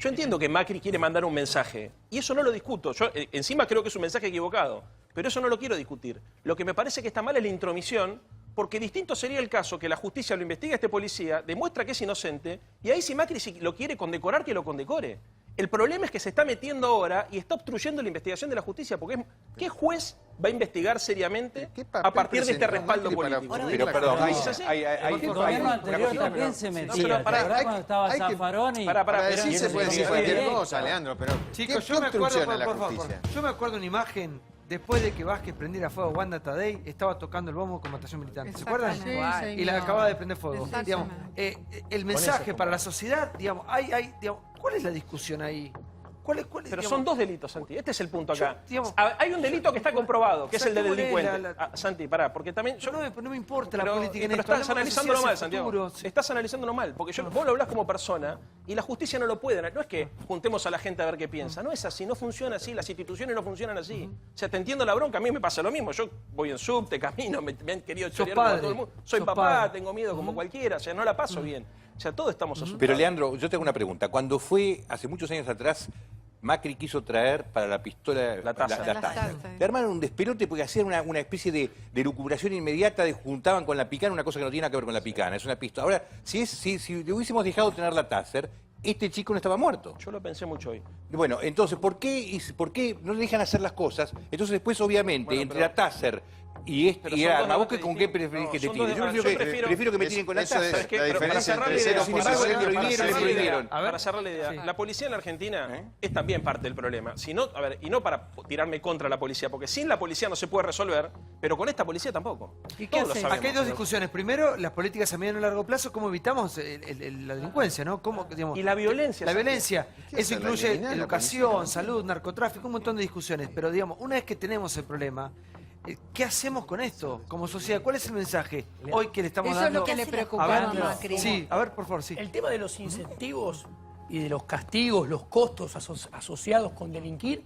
Yo entiendo que Macri quiere mandar un mensaje, y eso no lo discuto. Yo encima creo que es un mensaje equivocado, pero eso no lo quiero discutir. Lo que me parece que está mal es la intromisión, porque distinto sería el caso que la justicia lo investigue a este policía, demuestra que es inocente, y ahí si Macri si lo quiere condecorar, que lo condecore. El problema es que se está metiendo ahora y está obstruyendo la investigación de la justicia, porque ¿qué juez va a investigar seriamente a partir de este respaldo político? Pero perdón, el gobierno anterior también se metía. Cuando estaba Zaffaroni... Para decir se puede decir cualquier cosa, Leandro, pero Chicos, ¿qué yo me acuerdo, obstrucción a la por favor, justicia? yo me acuerdo una imagen después de que Vázquez prendiera fuego a Wanda Tadei, estaba tocando el bombo con Matación Militante. ¿Se acuerdan? Sí, Y la acababa de prender fuego. Digamos, el mensaje para la sociedad, digamos, digamos, ¿cuál es la discusión ahí? Pero digamos, son dos delitos, Santi. Este es el punto acá. Hay un delito que está comprobado, que es el de delincuente. Santi, pará, porque también... no me importa la política en esto. Pero estás analizándolo mal, Santiago. Estás analizándolo mal, porque vos lo hablás como persona y la justicia no lo puede. No es que juntemos a la gente a ver qué piensa. No es así, no funciona así. Las instituciones no funcionan así. O sea, te entiendo la bronca. A mí me pasa lo mismo. Yo voy en subte, camino, me han querido chorear como todo el mundo. Soy papá, tengo miedo como cualquiera. O sea, no la paso bien. O sea, todos estamos asustados. Pero Leandro, yo te hago una pregunta. Cuando fue, hace muchos años atrás, Macri quiso traer para la pistola la taza. Le armaron un despelote porque hacían una especie de lucubración inmediata, juntaban con la picana una cosa que no tiene nada que ver con la picana, es una pistola. Ahora, si le hubiésemos dejado tener la Taser, este chico no estaba muerto. Yo lo pensé mucho hoy. Bueno, entonces, ¿por qué no le dejan hacer las cosas? Entonces después, obviamente, entre la Taser y arma, ¿vos con qué preferís que te tiren? Yo prefiero que me tiren con la Taser. Para cerrar la idea, sin embargo, le prohibieron. Para cerrar la idea, la policía en la Argentina es también parte del problema. Y no para tirarme contra la policía, porque sin la policía no se puede resolver, pero con esta policía tampoco. ¿Y qué hacen? Acá hay dos discusiones. Primero, las políticas a mediano y largo plazo, ¿cómo evitamos la delincuencia? ¿No? Y la violencia. La violencia. Eso incluye educación, salud, narcotráfico, un montón de discusiones. Pero digamos, una vez que tenemos el problema, ¿qué hacemos con esto como sociedad? ¿Cuál es el mensaje hoy que le estamos dando? Eso es lo que le preocupa a Macri. Sí, a ver, por favor, sí. El tema de los incentivos y de los castigos, los costos asociados con delinquir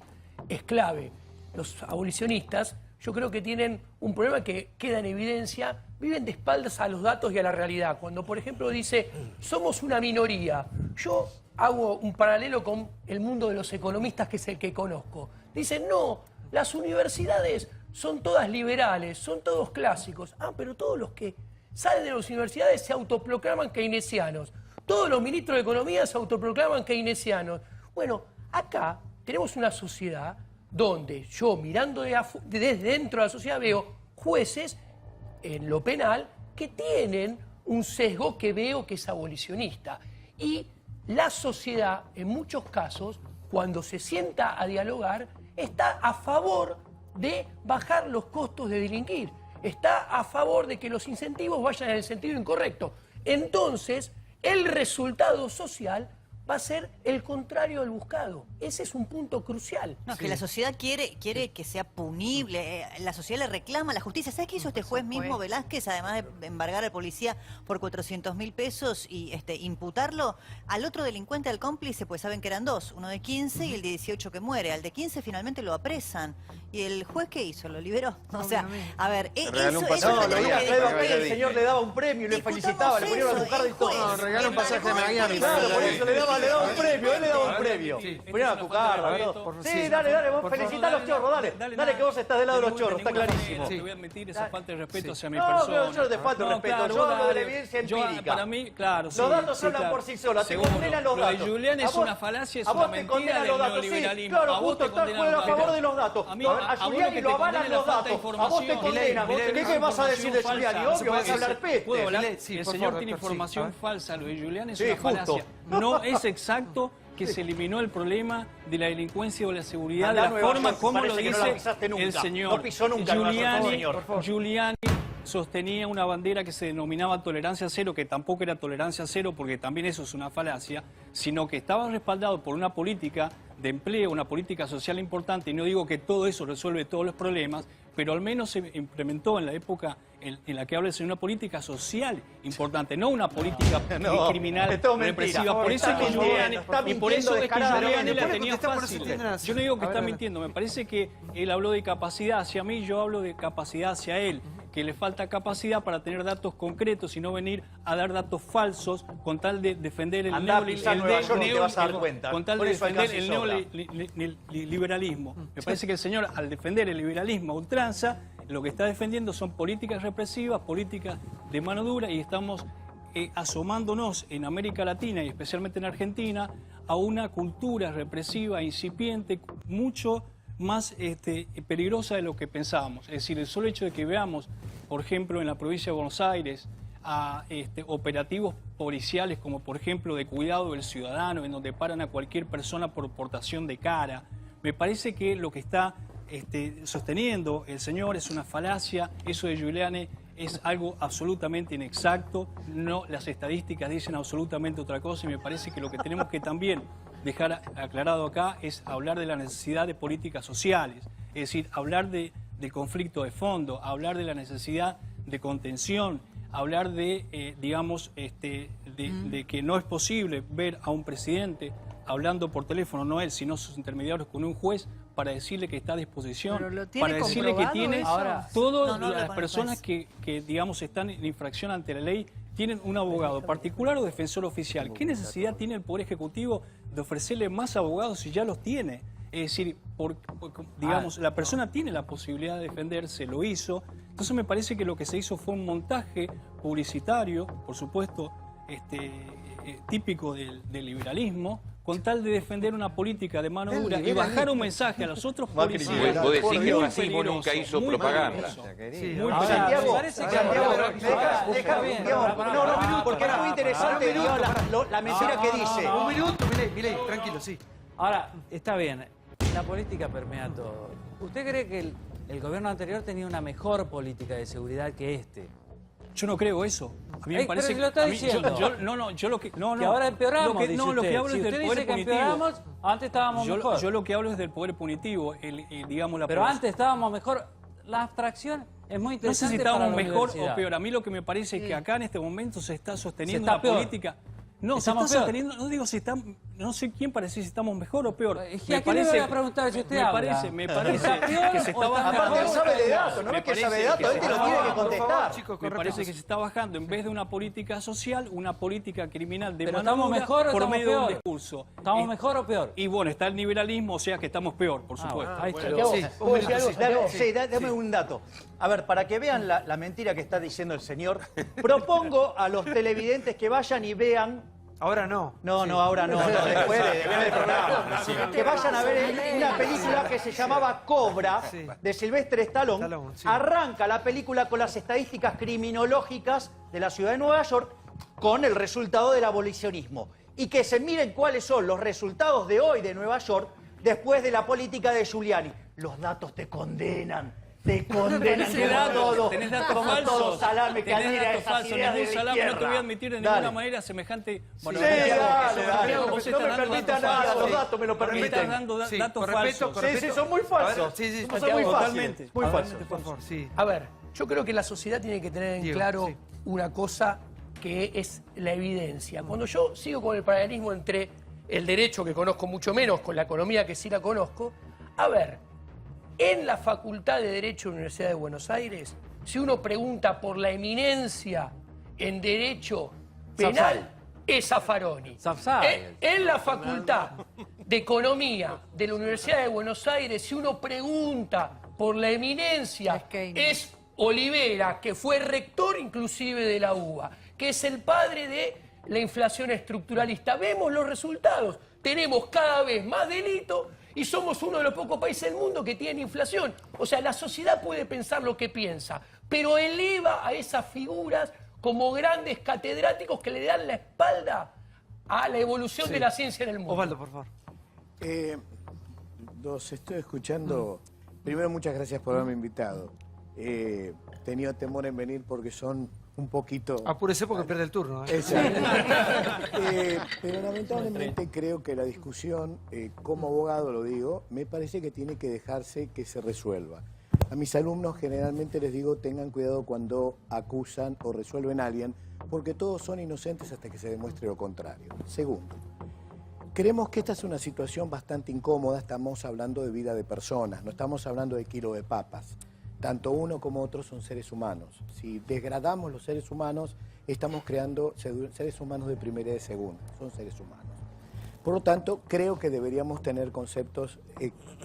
es clave. Los abolicionistas, yo creo que tienen un problema que queda en evidencia, viven de espaldas a los datos y a la realidad. Cuando, por ejemplo, dice, somos una minoría, yo hago un paralelo con el mundo de los economistas, que es el que conozco. Dicen, no, las universidades son todas liberales, son todos clásicos. Pero todos los que salen de las universidades se autoproclaman keynesianos. Todos los ministros de Economía se autoproclaman keynesianos. Bueno, acá tenemos una sociedad donde yo, mirando desde dentro de la sociedad, veo jueces en lo penal que tienen un sesgo que veo que es abolicionista. Y la sociedad, en muchos casos, cuando se sienta a dialogar, está a favor de bajar los costos de delinquir. Está a favor de que los incentivos vayan en el sentido incorrecto. Entonces, el resultado social va a ser el contrario del buscado. Ese es un punto crucial. No, es que la sociedad quiere que sea punible. La sociedad le reclama la justicia. ¿Sabes qué hizo este juez mismo, Velázquez, además de embargar al policía por 400.000 pesos y imputarlo? Al otro delincuente, al cómplice, pues saben que eran dos, uno de 15 y el de 18 que muere. Al de 15 finalmente lo apresan. ¿Y el juez qué hizo? ¿Lo liberó? O sea, a ver, el señor le daba un premio y lo felicitaba, le ponían a buscar de todo. No, regaló un pasaje de Miami. Claro, por eso le daba un premio, él le daba un premio. Ponían a tocar, sí, dale, vos felicitá a los chorros, dale que vos estás del lado de los chorros, está clarísimo. Te voy a admitir esa falta de respeto hacia mi persona. No, yo no te falta de respeto, yo hablo de la evidencia empírica. Para mí, claro, los datos hablan por sí solos, te condenan los datos. Lo de Julián es una falacia, es una mentira del neoliberalismo. Claro, justo está a favor de los datos. A Giuliani lo avalan los datos, a vos te condenan. ¿Qué vas a decir de Giuliani? Obvio, vas a hablar peste. El señor tiene información falsa, lo de Julián es una falacia. No es exacto que se eliminó el problema de la delincuencia o la seguridad de la forma como lo dice el señor. No pisó nunca, Giuliani sostenía una bandera que se denominaba tolerancia cero, que tampoco era tolerancia cero porque también eso es una falacia, sino que estaba respaldado por una política de empleo, una política social importante, y no digo que todo eso resuelve todos los problemas, pero al menos se implementó en la época en la que habla de una política social importante, no una política criminal represiva. Por eso es que Giuliani la tenía fácil. Yo no digo que está mintiendo, me parece que él habló de capacidad hacia mí, yo hablo de capacidad hacia él, que le falta capacidad para tener datos concretos y no venir a dar datos falsos con tal de defender el neoliberalismo. Me parece que el señor, al defender el liberalismo a ultranza, lo que está defendiendo son políticas represivas, políticas de mano dura, y estamos asomándonos en América Latina y especialmente en Argentina a una cultura represiva, incipiente, mucho más peligrosa de lo que pensábamos. Es decir, el solo hecho de que veamos, por ejemplo, en la provincia de Buenos Aires, a operativos policiales como, por ejemplo, de cuidado del ciudadano, en donde paran a cualquier persona por portación de cara, me parece que lo que está sosteniendo el señor es una falacia. Eso de Giuliani es algo absolutamente inexacto. No, las estadísticas dicen absolutamente otra cosa, y me parece que lo que tenemos que también dejar aclarado acá es hablar de la necesidad de políticas sociales, es decir, hablar de conflicto de fondo, hablar de la necesidad de contención, hablar de, digamos, de que no es posible ver a un presidente hablando por teléfono, no él, sino sus intermediarios, con un juez, para decirle que está a disposición, para decirle que tiene todas las personas que, digamos, están en infracción ante la ley, tienen un abogado particular o defensor oficial. ¿Qué necesidad tiene el Poder Ejecutivo de ofrecerle más abogados si ya los tiene? Es decir, digamos, la persona tiene la posibilidad de defenderse, lo hizo. Entonces me parece que lo que se hizo fue un montaje publicitario, por supuesto, típico del liberalismo, con tal de defender una política de mano dura y bajar un mensaje a los otros policías. Vos decís que el fascismo nunca hizo propaganda. Santiago, porque es muy interesante la mentira que dice. Un minuto, Milei, tranquilo, sí. Ahora, está bien, la política permea todo. ¿Usted cree que el gobierno anterior tenía una mejor política de seguridad que este? Yo no creo eso. A mí me parece pero lo está diciendo. Que ahora empeoramos, lo que hablo es del poder punitivo. Antes estábamos mejor. Yo lo que hablo es del poder punitivo, digamos, pero antes estábamos mejor. La abstracción es muy interesante. No sé si estábamos mejor o peor. A mí lo que me parece es que acá en este momento se está sosteniendo una política. No, se está sosteniendo, no digo si estamos, no sé quién parece si estamos mejor o peor. ¿A quién le voy a preguntar si usted habla? Me parece que se está bajando. Aparte él sabe de datos, no es que sabe de datos, él te lo tiene que contestar. Me parece que se está bajando, en vez de una política social, una política criminal de ¿Pero mano estamos dura mejor o por estamos medio de un peor? discurso. ¿Estamos mejor o peor? Y bueno, está el liberalismo, o sea que estamos peor, por supuesto. Ahí está. Dame un dato. A ver, para que vean la mentira que está diciendo el señor, propongo a los televidentes que vayan y vean. Ahora no. No, ahora no. Después del programa. Que vayan a ver una película que se llamaba Cobra, de Sylvester Stallone. Arranca la película con las estadísticas criminológicas de la ciudad de Nueva York con el resultado del abolicionismo. Y que se miren cuáles son los resultados de hoy de Nueva York después de la política de Giuliani. Los datos te condenan. Te condenan todo. Tenés datos como falsos. todo salame que tenés adhiere a datos esas falsos, ideas de ningún la salame. No te voy a izquierda. admitir de Dale. ninguna manera semejante. Bueno, dale. No me permita nada, los datos me lo permiten. Me estás dando datos falsos. Sí, son muy falsos. Son muy fáciles. Muy falsos. Por favor, sí. A ver, yo creo que la sociedad tiene que tener en claro una cosa que es la evidencia. Cuando yo sigo con el paralelismo entre el derecho, que conozco mucho menos, con la economía, que sí la conozco, a ver, en la Facultad de Derecho de la Universidad de Buenos Aires, si uno pregunta por la eminencia en derecho penal, es Zaffaroni. En la Facultad de Economía de la Universidad de Buenos Aires, si uno pregunta por la eminencia, es Olivera, que fue rector inclusive de la UBA, que es el padre de la inflación estructuralista. Vemos los resultados. Tenemos cada vez más delitos y somos uno de los pocos países del mundo que tiene inflación. O sea, la sociedad puede pensar lo que piensa, pero eleva a esas figuras como grandes catedráticos que le dan la espalda a la evolución de la ciencia en el mundo. Osvaldo, por favor. Los estoy escuchando. Primero, muchas gracias por haberme invitado. Tenía temor en venir porque son un poquito... Apúrese porque pierde el turno. Exacto. Pero lamentablemente creo que la discusión, como abogado lo digo, me parece que tiene que dejarse que se resuelva. A mis alumnos generalmente les digo, tengan cuidado cuando acusan o resuelven a alguien, porque todos son inocentes hasta que se demuestre lo contrario. Segundo, creemos que esta es una situación bastante incómoda, estamos hablando de vida de personas, no estamos hablando de kilo de papas. Tanto uno como otro son seres humanos. Si degradamos los seres humanos, estamos creando seres humanos de primera y de segunda. Son seres humanos. Por lo tanto, creo que deberíamos tener conceptos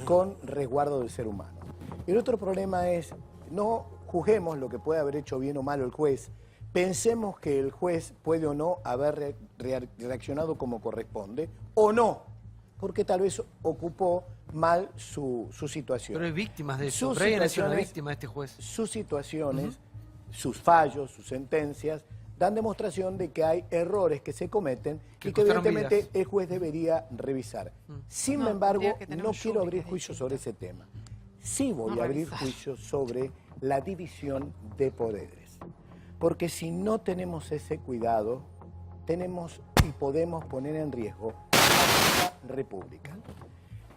con resguardo del ser humano. El otro problema es, no juzguemos lo que puede haber hecho bien o malo el juez, pensemos que el juez puede o no haber reaccionado como corresponde, o no, porque tal vez ocupó mal su situación. Pero hay víctimas de eso. Sus Brian es una situaciones- víctima de este juez. Sus situaciones, sus fallos, sus sentencias, dan demostración de que hay errores que se cometen y que costaron evidentemente vidas. el juez debería revisar. Sin No, embargo, tendría que tener no un quiero jury abrir que juicio sobre ese tema. Sí voy No a abrir revisar. juicio sobre la división de poderes. Porque si no tenemos ese cuidado, tenemos y podemos poner en riesgo la República.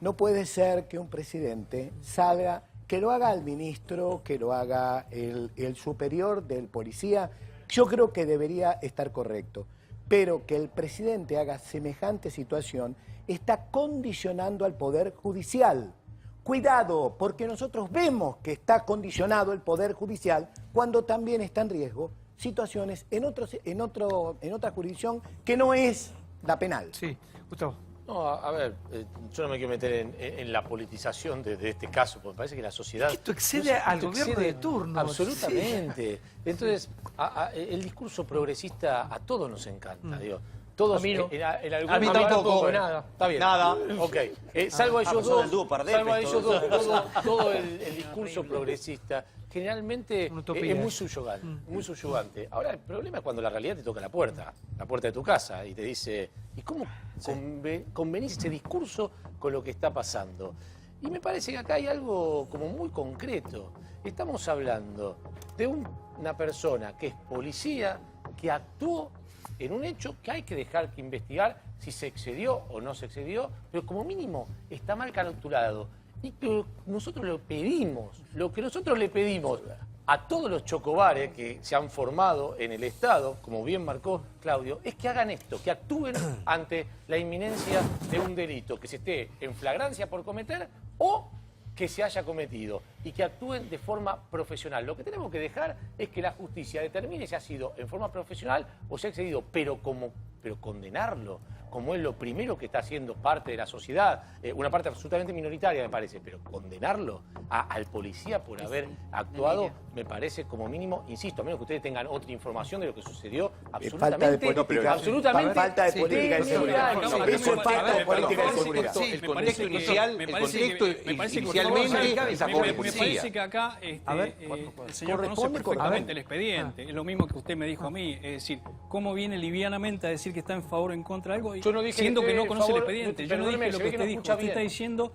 No puede ser que un presidente salga, que lo haga el ministro, que lo haga el superior del policía. Yo creo que debería estar correcto. Pero que el presidente haga semejante situación está condicionando al Poder Judicial. Cuidado, porque nosotros vemos que está condicionado el Poder Judicial cuando también está en riesgo situaciones en otra jurisdicción que no es la penal. Sí, Gustavo. No, a ver, yo no me quiero meter en la politización de este caso, porque me parece que la sociedad... Esto excede al gobierno de turno. Absolutamente. Entonces, el discurso progresista a todos nos encanta, digo. Todos A mí no. en algún A mí momento- tampoco. Nada. Está bien. Nada. Ok. Salvo a ellos son dos, el dúo Pardef, salvo a ellos dos, entonces. todo el discurso progresista generalmente utopía es muy eso. subyugante, muy subyugante. Ahora, el problema es cuando la realidad te toca la puerta de tu casa y te dice, ¿y cómo convenís ese discurso con lo que está pasando? Y me parece que acá hay algo como muy concreto. Estamos hablando de una persona que es policía, que actuó en un hecho que hay que dejar que investigar si se excedió o no se excedió, pero como mínimo está mal calculado. Y que nosotros lo que nosotros le pedimos a todos los chocobares que se han formado en el Estado, como bien marcó Claudio, es que hagan esto, que actúen ante la inminencia de un delito, que se esté en flagrancia por cometer o que se haya cometido, y que actúen de forma profesional. Lo que tenemos que dejar es que la justicia determine si ha sido en forma profesional o se ha excedido, pero condenarlo, como es lo primero que está haciendo parte de la sociedad, una parte absolutamente minoritaria me parece, pero condenarlo al policía por haber actuado me parece como mínimo, insisto, a menos que ustedes tengan otra información de lo que sucedió, absolutamente, falta de política de seguridad. Eso es falta de política de seguridad. El contexto inicial, inicialmente es a favor de Me policía. parece que acá el señor conoce perfectamente el expediente. Es lo mismo que usted me dijo a mí. Es decir, cómo viene livianamente a decir que está en favor o en contra de algo, Yo no dije siendo que que no esté conoce el en favor, expediente. Yo no perdóneme, dije lo se que ve que usted no dijo. escucha Usted está bien. diciendo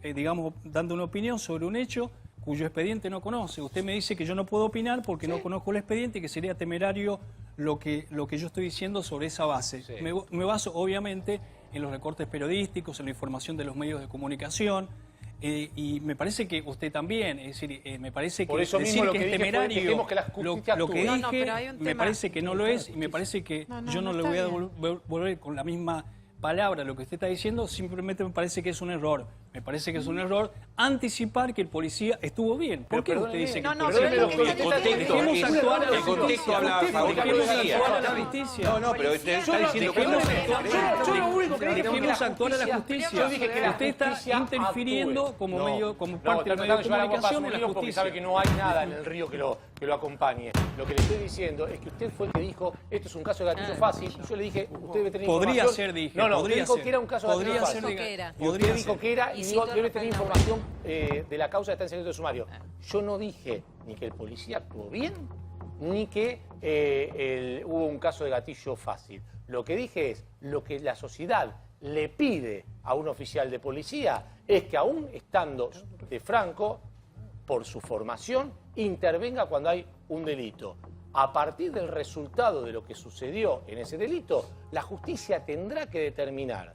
que, digamos, dando una opinión sobre un hecho cuyo expediente no conoce. Usted me dice que yo no puedo opinar porque no conozco el expediente y que sería temerario lo que yo estoy diciendo sobre esa base. Me baso, obviamente, en los recortes periodísticos, en la información de los medios de comunicación. Y me parece que usted también, es decir, me parece que Por eso decir mismo lo que que es dije fue, temerario dejemos que la justicia lo que actúe. dije, No, pero hay un me tema. parece que no lo es y me parece que yo no le está voy a bien. volver con la misma palabra lo que usted está diciendo, simplemente me parece que es un error. Me parece que es un error anticipar que el policía estuvo bien. ¿Por qué usted dice que dejemos actuar a la justicia? No, no, pero usted está diciendo que Yo lo único que dije es que dejemos actuar a la justicia. Yo dije que la Usted está justicia interfiriendo actúe. como No. medio, como No, parte del medio de llevar agua para comunicación su en la río porque justicia. sabe que no hay nada en el río que lo acompañe. Lo que le estoy diciendo es que usted fue el que dijo, esto es un caso de gatillo fácil, y yo le dije, usted debe tener Podría información. ser, dije. No, Podría usted dijo ser. que era un caso de Podría gatillo ser, fácil. diga. Y Podría usted dijo ser. que era, y Y digo, cito debe a tener Rafael información de la causa que está en secreto de sumario. Yo no dije ni que el policía actuó bien, ni que hubo un caso de gatillo fácil. Lo que dije es, lo que la sociedad le pide a un oficial de policía es que aún estando de franco, por su formación, intervenga cuando hay un delito. A partir del resultado de lo que sucedió en ese delito, la justicia tendrá que determinar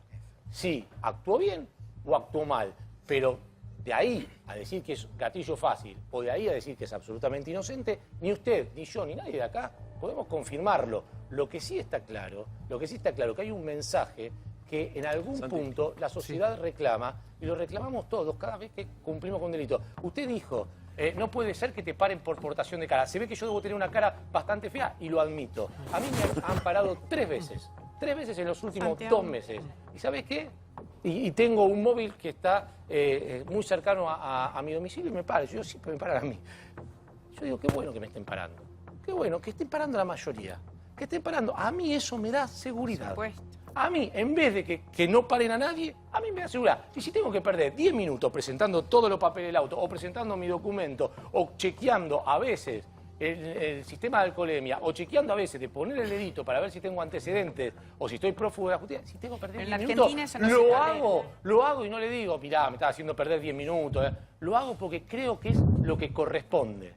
si actuó bien o actuó mal. Pero de ahí a decir que es gatillo fácil o de ahí a decir que es absolutamente inocente, ni usted, ni yo, ni nadie de acá podemos confirmarlo. Lo que sí está claro, que hay un mensaje que en algún punto la sociedad reclama, y lo reclamamos todos cada vez que cumplimos con un delito. Usted dijo, no puede ser que te paren por portación de cara. Se ve que yo debo tener una cara bastante fea y lo admito. A mí me han parado 3 veces en los últimos 2 meses. ¿Y sabes qué? Y tengo un móvil que está muy cercano a mi domicilio y me para. Yo siempre me paran a mí. Yo digo, qué bueno que me estén parando. qué bueno, que estén parando la mayoría. Que estén parando. A mí eso me da seguridad. A mí, en vez de que no paren a nadie, a mí me da seguridad. Y si tengo que perder 10 minutos presentando todos los papeles del auto, o presentando mi documento, o chequeando a veces el sistema de alcoholemia, o chequeando a veces de poner el dedito para ver si tengo antecedentes, o si estoy prófugo de la justicia, si tengo que perder 10 minutos, lo hago y no le digo, mirá, me estás haciendo perder 10 minutos. Lo hago porque creo que es lo que corresponde.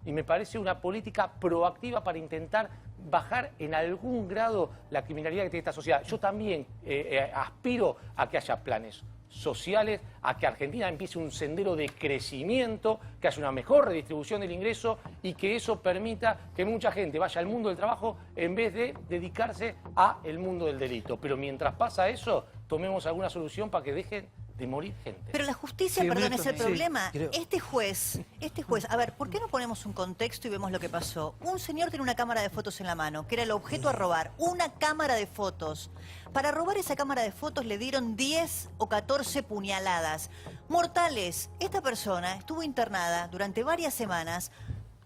Y me parece una política proactiva para intentar bajar en algún grado la criminalidad que tiene esta sociedad. Yo también aspiro a que haya planes sociales, a que Argentina empiece un sendero de crecimiento, que haya una mejor redistribución del ingreso y que eso permita que mucha gente vaya al mundo del trabajo en vez de dedicarse al mundo del delito. Pero mientras pasa eso, tomemos alguna solución para que dejen de morir gente. Pero la justicia, perdón, es el problema. Este juez, a ver, ¿por qué no ponemos un contexto y vemos lo que pasó? Un señor tiene una cámara de fotos en la mano, que era el objeto a robar, una cámara de fotos. Para robar esa cámara de fotos le dieron 10 o 14 puñaladas mortales. Esta persona estuvo internada durante varias semanas,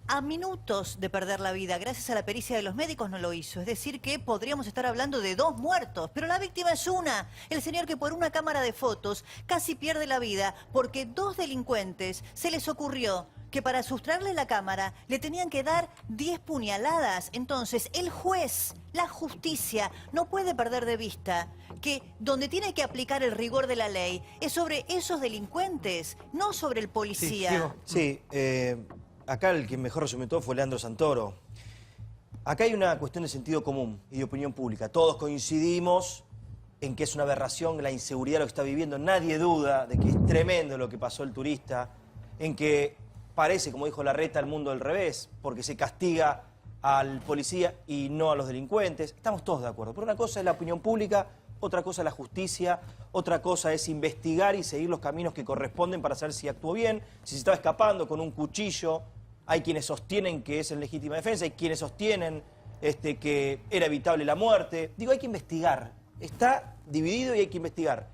a minutos de perder la vida. Gracias a la pericia de los médicos no lo hizo. Es decir que podríamos estar hablando de 2 muertos, pero la víctima es una. El señor que por una cámara de fotos casi pierde la vida porque 2 delincuentes se les ocurrió que para sustraerle la cámara le tenían que dar 10 puñaladas. Entonces el juez, la justicia, no puede perder de vista que donde tiene que aplicar el rigor de la ley es sobre esos delincuentes, no sobre el policía. Acá el que mejor resumió todo fue Leandro Santoro. Acá hay una cuestión de sentido común y de opinión pública. Todos coincidimos en que es una aberración la inseguridad lo que está viviendo. Nadie duda de que es tremendo lo que pasó el turista, en que parece, como dijo Larreta, el mundo al revés, porque se castiga al policía y no a los delincuentes. Estamos todos de acuerdo. Pero una cosa es la opinión pública, otra cosa es la justicia, otra cosa es investigar y seguir los caminos que corresponden para saber si actuó bien, si se estaba escapando con un cuchillo. Hay quienes sostienen que es en legítima defensa, hay quienes sostienen que era evitable la muerte. Digo, hay que investigar. Está dividido y hay que investigar.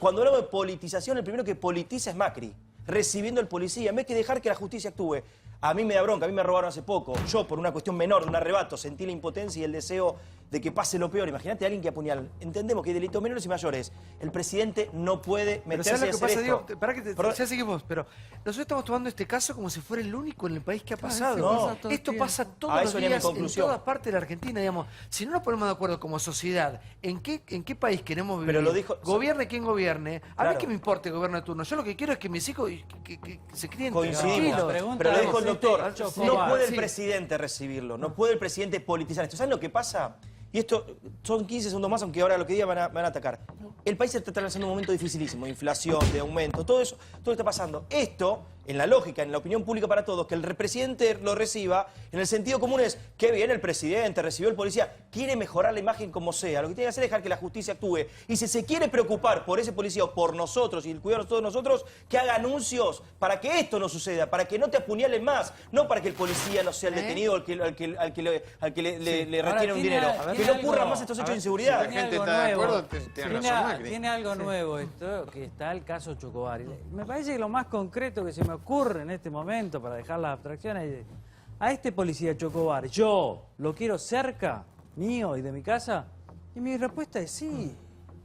Cuando hablamos de politización, el primero que politiza es Macri, recibiendo al policía, en vez de dejar que la justicia actúe. A mí me da bronca, a mí me robaron hace poco. Yo, por una cuestión menor, de un arrebato, sentí la impotencia y el deseo de que pase lo peor. Imagínate a alguien que apuñala. Entendemos que hay delitos menores y mayores. El presidente no puede meterse a hacer esto. Diego? Ya seguimos, pero nosotros estamos tomando este caso como si fuera el único en el país que ha pasado. No. Esto pasa todos los días en todas partes de la Argentina, digamos. Si no nos ponemos de acuerdo como sociedad, ¿en qué país queremos vivir? Pero lo dijo... Gobierne quien gobierne. A Claro. mí que me importa el gobierno de turno. Yo lo que quiero es que mis hijos que se críen Coincidimos, tranquilos. pero lo dijo el doctor, no puede el presidente recibirlo, no puede el presidente politizar esto. ¿Saben lo que pasa? Y esto son 15 segundos más, aunque ahora lo que diga me van a atacar. El país está atravesando un momento dificilísimo, de inflación, de aumento, todo eso, todo está pasando. Esto, en la lógica, en la opinión pública para todos, que el presidente lo reciba, en el sentido común es, qué bien el presidente, recibió el policía, quiere mejorar la imagen como sea. Lo que tiene que hacer es dejar que la justicia actúe. Y si se quiere preocupar por ese policía o por nosotros y el cuidado de todos nosotros, que haga anuncios para que esto no suceda, para que no te apuñalen más, no para que el policía no sea el detenido al que le retiene un dinero. Que no ocurran más estos hechos de inseguridad. Si la gente está de acuerdo, tiene razón Macri. Tiene algo nuevo esto, que está el caso Chocobar. Me parece que lo más concreto que se me ocurre en este momento, para dejar las abstracciones, es, a este policía Chocobar, ¿yo lo quiero cerca, mío y de mi casa? Y mi respuesta es sí.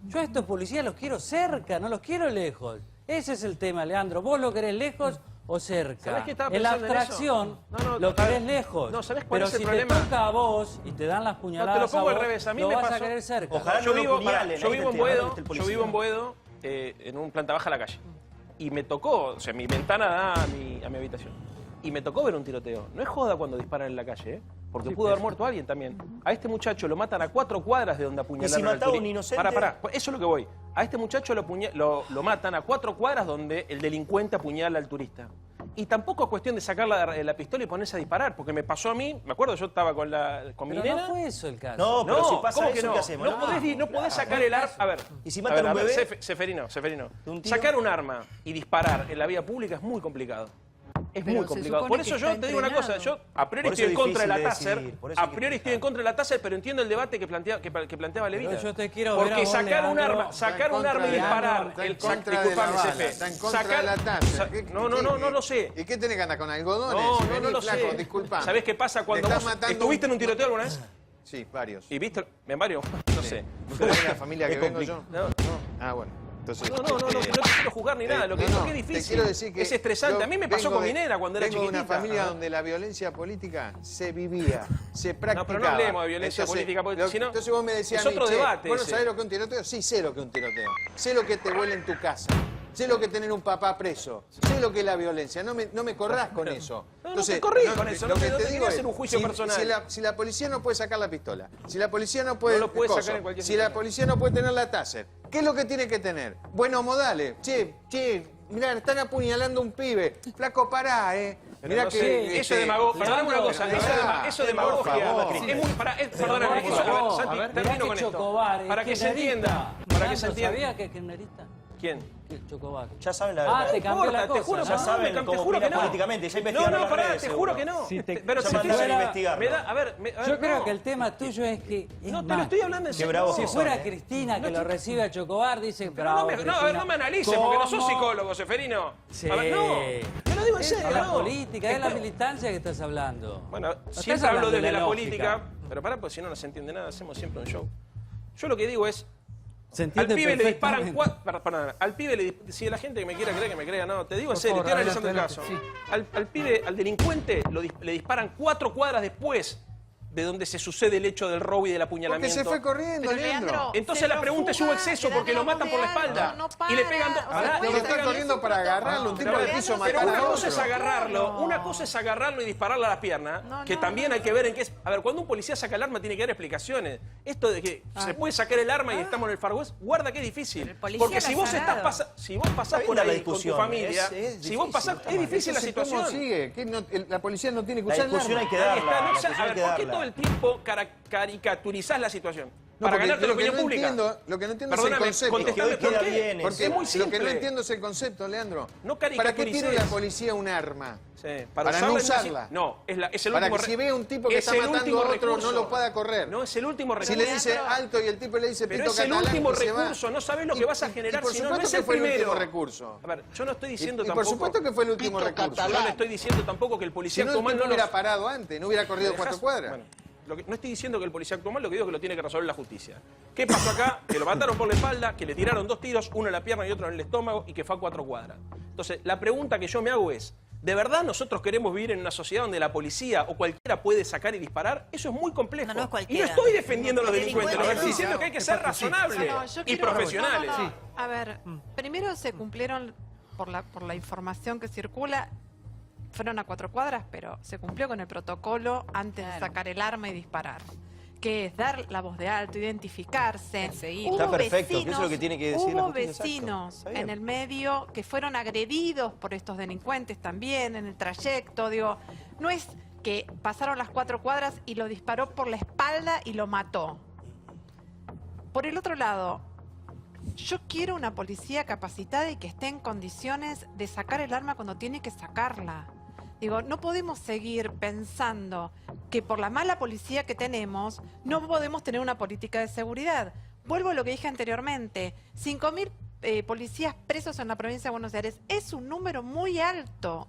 Yo a estos policías los quiero cerca, no los quiero lejos. Ese es el tema, Leandro. ¿Vos lo querés lejos o cerca? ¿Sabés qué estaba En la pensando en eso? abstracción No, lo querés lejos. No, ¿sabés cuál pero es el si problema? te toca a vos y te dan las puñaladas No, te lo pongo a al vos, revés. A mí lo me vas pasó. a querer cerca. Ojalá yo no vivo, lo apuñalen, yo vivo en ahí Boedo, el yo policía. vivo en Boedo, en un planta baja a la calle. Y me tocó, o sea, mi ventana da a mi habitación. Y me tocó ver un tiroteo. No es joda cuando disparan en la calle, ¿eh? Porque pudo haber muerto alguien también. A este muchacho lo matan a 4 cuadras de donde apuñalaron ¿Y si mataba al a un inocente? Pará, eso es lo que voy. A este muchacho lo matan a 4 cuadras donde el delincuente apuñala al turista. Y tampoco es cuestión de sacar la pistola y ponerse a disparar, porque me pasó a mí, me acuerdo, yo estaba con mi Pero nena. no fue eso el caso. No, pero si pasa ¿cómo eso, que no? ¿qué hacemos? No podés sacar el arma. A ver. ¿Y si matan a un bebé? Seferino. ¿De un tiro? Sacar un arma y disparar en la vía pública es muy complicado. Es Pero muy se complicado. supone Por eso que yo está te digo una cosa, entrenado. yo a priori Por eso estoy en es contra de la difícil de TASER, decidir, por eso hay a que priori estoy en contra de la TASER, pero entiendo el debate que planteaba Levita. Pero yo te quiero ver a Porque vos, sacar un Leandro, arma, sacar un arma y disparar, Está en el contra de la disculpame, bala, Cefe, está en contra sacar- de la tasa. No lo sé. ¿Y qué tenés que andar con algodones? No Vení, lo flaco, sé. disculpame. ¿Sabés qué pasa cuando Le vos estás matando estuviste en un tiroteo alguna vez? Sí, varios. ¿Y viste? ¿En varios? No sé. ¿Pero es la familia que Es vengo yo? complicado. Ah, bueno. Entonces, No te quiero juzgar ni nada, lo que es te difícil. quiero decir que es estresante. yo A mí me pasó vengo con de- mi nena cuando era vengo de chiquitita. una familia Ajá. donde la violencia política se vivía, se practicaba. No, pero no hablemos de violencia Entonces, política, porque si no, entonces vos me decías es a mí, otro che, debate ¿vos no ese. sabés lo que es un tiroteo? Sí, sé lo que es un tiroteo. Sé lo que te huele en tu casa. Sé lo que es tener un papá preso. Sé lo que es la violencia. No me corrás con eso. No te corrí con eso. Lo No que te te quería digo hacer es, un juicio personal. si la policía no puede sacar la pistola, si la policía no puede... No lo puede coso, sacar en cualquier si la situación. policía no puede tener la taser, ¿qué es lo que tiene que tener? Buenos modales. Che, mirá, están apuñalando a un pibe. Flaco, pará, Mirá no que... sé, eso es demagogia. Perdóname una cosa, eso es demagogia. Es muy, perdóname, eso, Santi, termino con esto. Para que se entienda. Para que se entienda. ¿Sabía que es kirchnerista? ¿Quién? Chocobar. Ya saben la Ah, verdad. te cambió la cosa. Te juro, Ya saben te cómo juro que opina no. políticamente, ya investigaron No, las pará, redes, te juro seguro. que no. Si te- Pero Ya si mandaron fuera- a investigarlo. me da- a ver, Yo creo no. que el tema tuyo es que. Es No te más, lo estoy hablando en Qué serio. bravo si que fuera son, Cristina que lo recibe a Chocobar, dice Pero bravo. a ver, Cristina. no me analices, porque no sos ¿Cómo? psicólogo, Seferino. Sí. A ver, no. Te lo digo en serio, La no. política, es la militancia que estás hablando. Bueno, estás siempre hablo hablando de desde la la lógica. política, pero pará, pues si no se entiende nada, hacemos siempre un show. Yo lo que digo es, Se al entiende pibe le disparan perfectamente. perdón, al pibe si la gente que me quiera creer, que me crea, no, te digo en Por serio, favor, estoy analizando el adelante, caso. Al pibe, al delincuente, le disparan 4 cuadras después de donde se sucede el hecho del robo y del apuñalamiento. Porque se fue corriendo, Pero, Leandro, Entonces se la lo pregunta es un fuga, exceso le dan porque lo la voz matan de por la alto, espalda no y le para. pegan dos. O sea, Pará, puede y le está pegan- corriendo para agarrarlo, un tipo Pero que quiso pero matar una a cosa es otro. agarrarlo, una cosa es agarrarlo y dispararle a las piernas, que también hay que ver en qué es. A ver, cuando un policía saca el arma tiene que dar explicaciones. Esto de que se puede sacar el arma y estamos en el Far West, guarda que es difícil. policía Porque lo si ha vos sacado. si vos pasás Está por bien la ahí con tu discusión, familia, es si vos pasás, es difícil la Entonces, ¿cómo situación. sigue? ¿Qué no- la policía no tiene que La usar el discusión arma. hay que Ahí darla. está, la no sé, discusión a hay ver, que ¿por qué darla. todo el tiempo caricaturizás la situación? No, Para porque ganarte la lo que opinión no pública. entiendo, lo que no entiendo es Perdóname, el concepto. contestame Es que hoy por queda qué. bien Porque Es muy lo que no simple. entiendo es el concepto, Leandro. No ¿Para qué tiene caricaturices. la policía un arma? Sí, Para usarla no en una usarla. No, es el Para último que si ve un tipo que es está el matando último a otro recurso. no lo pueda correr. No, es el último recurso. Si le dice alto y el tipo le dice Pero pito es el catalán último y se va. recurso, no sabes lo que vas a generar por si no, no supuesto es que el fue el primero. último recurso. A ver, yo no estoy diciendo Y tampoco. por supuesto que fue el último recurso. Yo no estoy diciendo tampoco que el Si policía no, actuó mal. no No hubiera los- parado antes, no hubiera corrido ¿Me 4 dejás? cuadras. Bueno, no estoy diciendo que el policía actuó mal, lo que digo es que lo tiene que resolver la justicia. ¿Qué pasó acá? Que lo mataron por la espalda, que le tiraron 2 tiros, uno en la pierna y otro en el estómago, y que fue a 4 cuadras. Entonces, la pregunta que yo me hago es, ¿de verdad nosotros queremos vivir en una sociedad donde la policía o cualquiera puede sacar y disparar? Eso es muy complejo. No, no es Y no cualquiera. estoy defendiendo a los El delincuentes, lo que estoy delincuente diciendo es que hay que ser razonables No, yo y quiero- profesionales. no. A ver, primero se cumplieron, por la información que circula, fueron a 4 cuadras, pero se cumplió con el protocolo antes de sacar el arma y disparar. Que es dar la voz de alto, identificarse. Está perfecto, que eso es lo que tiene que decir la Hubo justicia, exacto. vecinos Está bien. en el medio que fueron agredidos por estos delincuentes también en el trayecto. Digo, no es que pasaron las 4 cuadras y lo disparó por la espalda y lo mató. Por el otro lado, yo quiero una policía capacitada y que esté en condiciones de sacar el arma cuando tiene que sacarla. Digo, no podemos seguir pensando que por la mala policía que tenemos no podemos tener una política de seguridad. Vuelvo a lo que dije anteriormente, 5.000 policías presos en la provincia de Buenos Aires es un número muy alto,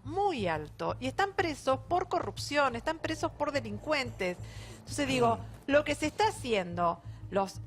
y están presos por corrupción, están presos por delincuentes. Entonces digo, lo que se está haciendo, los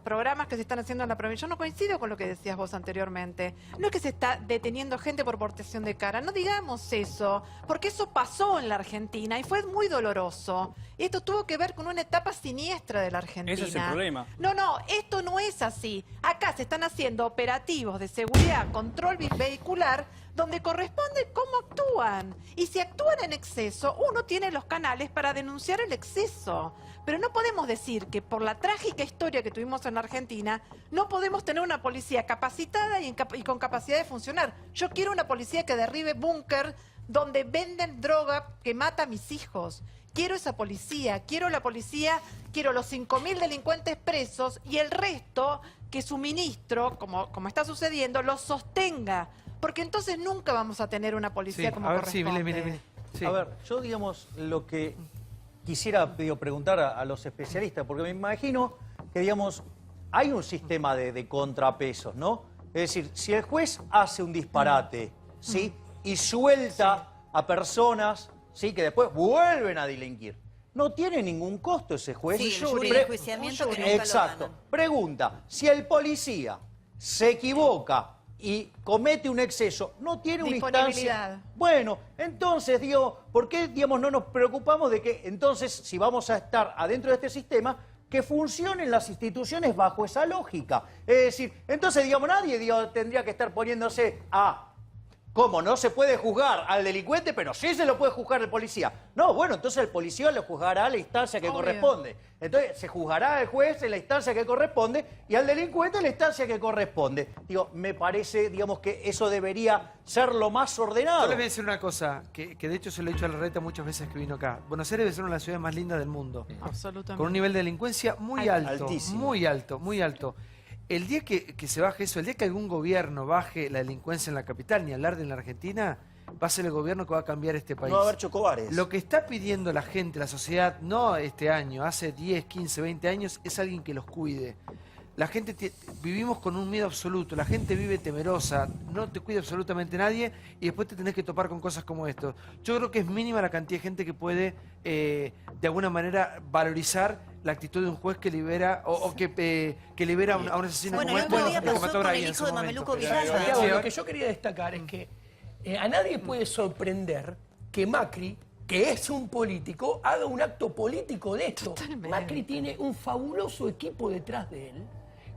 programas que se están haciendo en la provincia, yo no coincido con lo que decías vos anteriormente. No es que se está deteniendo gente por portación de cara, no digamos eso, porque eso pasó en la Argentina y fue muy doloroso. Esto tuvo que ver con una etapa siniestra de la Argentina. Ese es el problema. No, esto no es así. Acá se están haciendo operativos de seguridad, control vehicular, donde corresponde cómo actúan. Y si actúan en exceso, uno tiene los canales para denunciar el exceso. Pero no podemos decir que por la trágica historia que tuvimos en la Argentina, no podemos tener una policía capacitada y con capacidad de funcionar. Yo quiero una policía que derribe búnker donde venden droga que mata a mis hijos. Quiero esa policía, quiero la policía, quiero los 5.000 delincuentes presos y el resto que su ministro, como está sucediendo, lo sostenga. Porque entonces nunca vamos a tener una policía como corresponde. mire. Sí. A ver, yo digamos lo que quisiera preguntar a los especialistas, porque me imagino que digamos hay un sistema de contrapesos, ¿no? Es decir, si el juez hace un disparate, ¿sí? Y suelta a personas, ¿sí? Que después vuelven a delinquir, ¿no tiene ningún costo ese juez? Sí, el jury de enjuiciamiento que nunca lo Exacto. ganan. Pregunta, si el policía se equivoca y comete un exceso, no tiene una instancia... Disponibilidad. Bueno, entonces, digo, ¿por qué, digamos, no nos preocupamos de que entonces, si vamos a estar adentro de este sistema, que funcionen las instituciones bajo esa lógica? Es decir, entonces, digamos, nadie tendría que estar poniéndose a... ¿Cómo? No se puede juzgar al delincuente, pero sí se lo puede juzgar el policía. No, bueno, entonces el policía lo juzgará a la instancia que corresponde. Entonces se juzgará al juez en la instancia que corresponde y al delincuente en la instancia que corresponde. Digo, me parece, digamos, que eso debería ser lo más ordenado. Yo les voy a decir una cosa, que de hecho se lo he dicho a Larreta muchas veces que vino acá. Buenos Aires debe ser una de las ciudades más lindas del mundo. Absolutamente. Con un nivel de delincuencia muy alto. Altísimo. Muy alto, muy alto. El día que se baje eso, el día que algún gobierno baje la delincuencia en la capital, ni hablar de en la Argentina, va a ser el gobierno que va a cambiar este país. No va a haber chocobares. Lo que está pidiendo la gente, la sociedad, no este año, hace 10, 15, 20 años, es alguien que los cuide. La gente, vivimos con un miedo absoluto, la gente vive temerosa, no te cuida absolutamente nadie y después te tenés que topar con cosas como esto. Yo creo que es mínima la cantidad de gente que puede, de alguna manera, valorizar la actitud de un juez que libera o que libera a un asesino Bueno, como el otro día que pasó mató a con Brian el en hijo su de momento. Mameluco Villalba. Santiago, lo que yo quería destacar es que a nadie puede sorprender que Macri, que es un político, haga un acto político de esto. Macri tiene un fabuloso equipo detrás de él,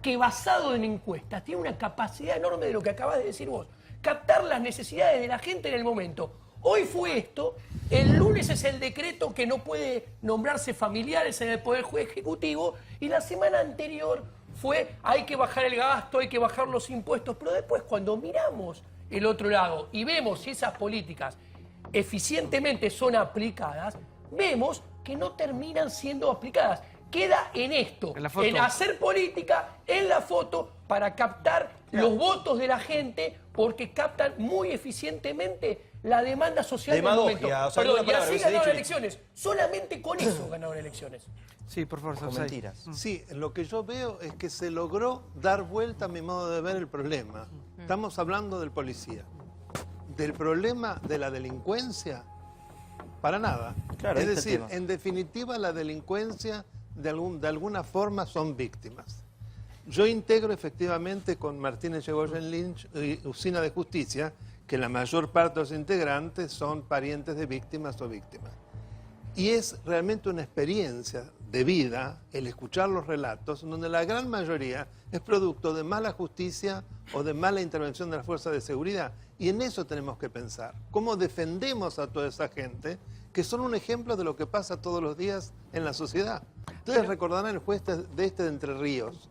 que basado en encuestas tiene una capacidad enorme de lo que acabas de decir vos, captar las necesidades de la gente en el momento. Hoy fue esto, el lunes es el decreto que no puede nombrarse familiares en el Poder Ejecutivo y la semana anterior fue hay que bajar el gasto, hay que bajar los impuestos, pero después cuando miramos el otro lado y vemos si esas políticas eficientemente son aplicadas, vemos que no terminan siendo aplicadas. Queda en esto, en hacer política, en la foto, para captar los votos de la gente, porque captan muy eficientemente la demanda social del momento. Demagogia, o sea, Perdón, alguna y palabra así hubiese ganaron dicho. elecciones. Solamente con eso ganaron elecciones. Sí, por favor, Con Sapsay. mentiras. Sí, lo que yo veo es que se logró dar vuelta a mi modo de ver el problema. Estamos hablando del policía. Del problema de la delincuencia, para nada. Claro, es ahí está el decir, tema. en definitiva la delincuencia de alguna forma son víctimas. Yo integro efectivamente con Martínez Irigoyen Lynch y Usina de Justicia que la mayor parte de los integrantes son parientes de víctimas o víctimas. Y es realmente una experiencia de vida el escuchar los relatos donde la gran mayoría es producto de mala justicia o de mala intervención de las fuerzas de seguridad. Y en eso tenemos que pensar. ¿Cómo defendemos a toda esa gente que son un ejemplo de lo que pasa todos los días en la sociedad? Ustedes recordarán el juez de Entre Ríos,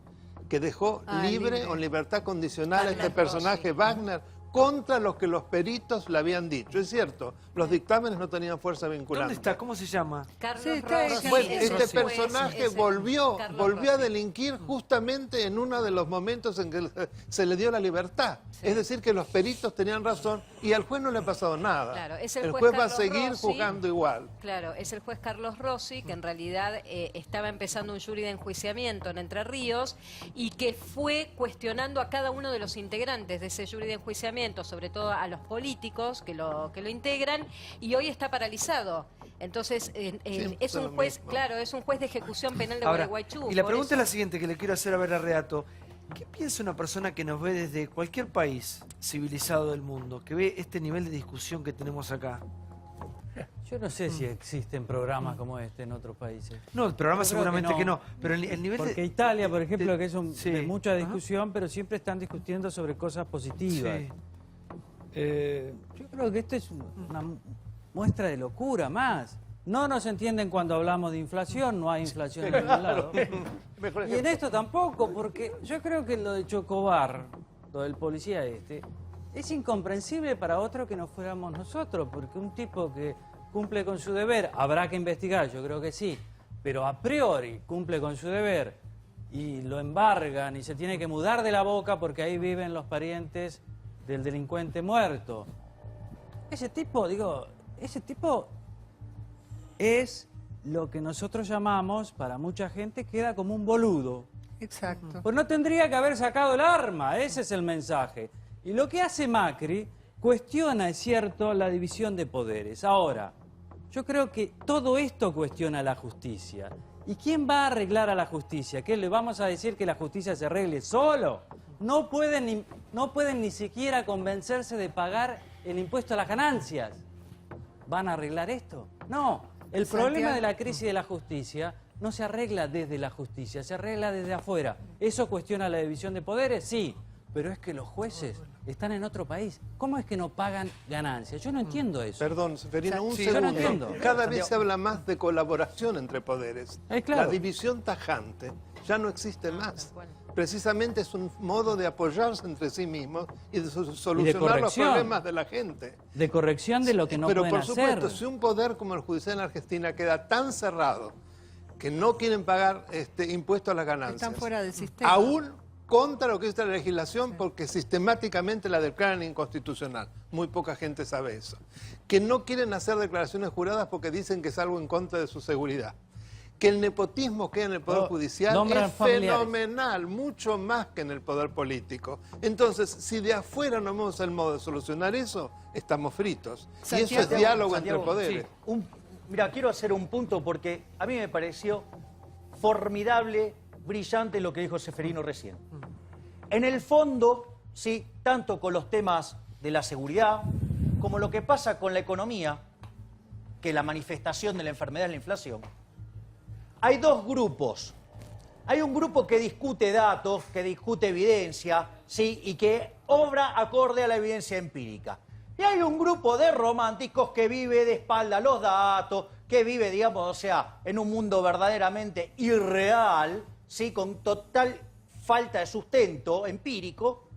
que dejó libre o en libertad condicional a este personaje Wagner contra lo que los peritos le habían dicho. Es cierto, los dictámenes no tenían fuerza vinculante. ¿Dónde está? ¿Cómo se llama? Carlos Rossi. Bueno, Sí, este Rossi. personaje volvió a delinquir justamente en uno de los momentos en que se le dio la libertad. Es decir, que los peritos tenían razón y al juez no le ha pasado nada. Claro, es el el juez va a Carlos seguir Rossi, juzgando igual. Claro, es el juez Carlos Rossi, que en realidad estaba empezando un jury de enjuiciamiento en Entre Ríos y que fue cuestionando a cada uno de los integrantes de ese jury de enjuiciamiento, sobre todo a los políticos que lo integran, y hoy está paralizado. Entonces, es un juez, claro, es un juez de ejecución penal de Ahora, Gualeguaychú. y la por pregunta eso. es la siguiente que le quiero hacer a ver a Reato. ¿Qué piensa una persona que nos ve desde cualquier país civilizado del mundo, que ve este nivel de discusión que tenemos acá? Yo no sé si existen programas como este en otros países. No, el programa Yo creo seguramente que no, pero el nivel Porque de... Italia, por ejemplo, que es sí. de mucha discusión, pero siempre están discutiendo sobre cosas positivas. Sí. Yo creo que esto es una muestra de locura más. No nos entienden cuando hablamos de inflación, no hay inflación en ningún lado. Y en esto tampoco, porque yo creo que lo de Chocobar, lo del policía es incomprensible para otro que no fuéramos nosotros, porque un tipo que cumple con su deber, habrá que investigar, yo creo que sí, pero a priori cumple con su deber, y lo embargan y se tiene que mudar de La Boca porque ahí viven los parientes del delincuente muerto. Ese tipo, es lo que nosotros llamamos, para mucha gente, queda como un boludo. Exacto. Pues no tendría que haber sacado el arma, ese es el mensaje. Y lo que hace Macri cuestiona, es cierto, la división de poderes. Ahora, yo creo que todo esto cuestiona la justicia. ¿Y quién va a arreglar a la justicia? ¿Qué le vamos a decir que la justicia se arregle solo? No pueden ni siquiera convencerse de pagar el impuesto a las ganancias. ¿Van a arreglar esto? No. El problema de la crisis de la justicia no se arregla desde la justicia, se arregla desde afuera. ¿Eso cuestiona la división de poderes? Sí. Pero es que los jueces están en otro país. ¿Cómo es que no pagan ganancias? Yo no entiendo eso. Perdón, Seferino, un Sí, segundo. yo no entiendo. Cada vez se habla más de colaboración entre poderes. Claro. La división tajante ya no existe más. Precisamente es un modo de apoyarse entre sí mismos y de solucionar los problemas de la gente. De corrección de lo que no Pero pueden por supuesto, hacer. si un poder como el judicial en Argentina queda tan cerrado que no quieren pagar impuestos a las ganancias, Están fuera del sistema. aún contra lo que dice la legislación, porque sistemáticamente la declaran inconstitucional. Muy poca gente sabe eso. Que no quieren hacer declaraciones juradas porque dicen que es algo en contra de su seguridad. Que el nepotismo que hay en el Poder Judicial es fenomenal, mucho más que en el Poder Político. Entonces, si de afuera no vemos el modo de solucionar eso, estamos fritos. Y eso es diálogo entre poderes. Sí. Mira, quiero hacer un punto porque a mí me pareció formidable, brillante lo que dijo Seferino recién. En el fondo, sí, tanto con los temas de la seguridad como lo que pasa con la economía, que la manifestación de la enfermedad es la inflación, hay dos grupos. Hay un grupo que discute datos, que discute evidencia, sí, y que obra acorde a la evidencia empírica. Y hay un grupo de románticos que vive de espalda a los datos, que vive, digamos, o sea, en un mundo verdaderamente irreal, ¿sí? Con total falta de sustento empírico.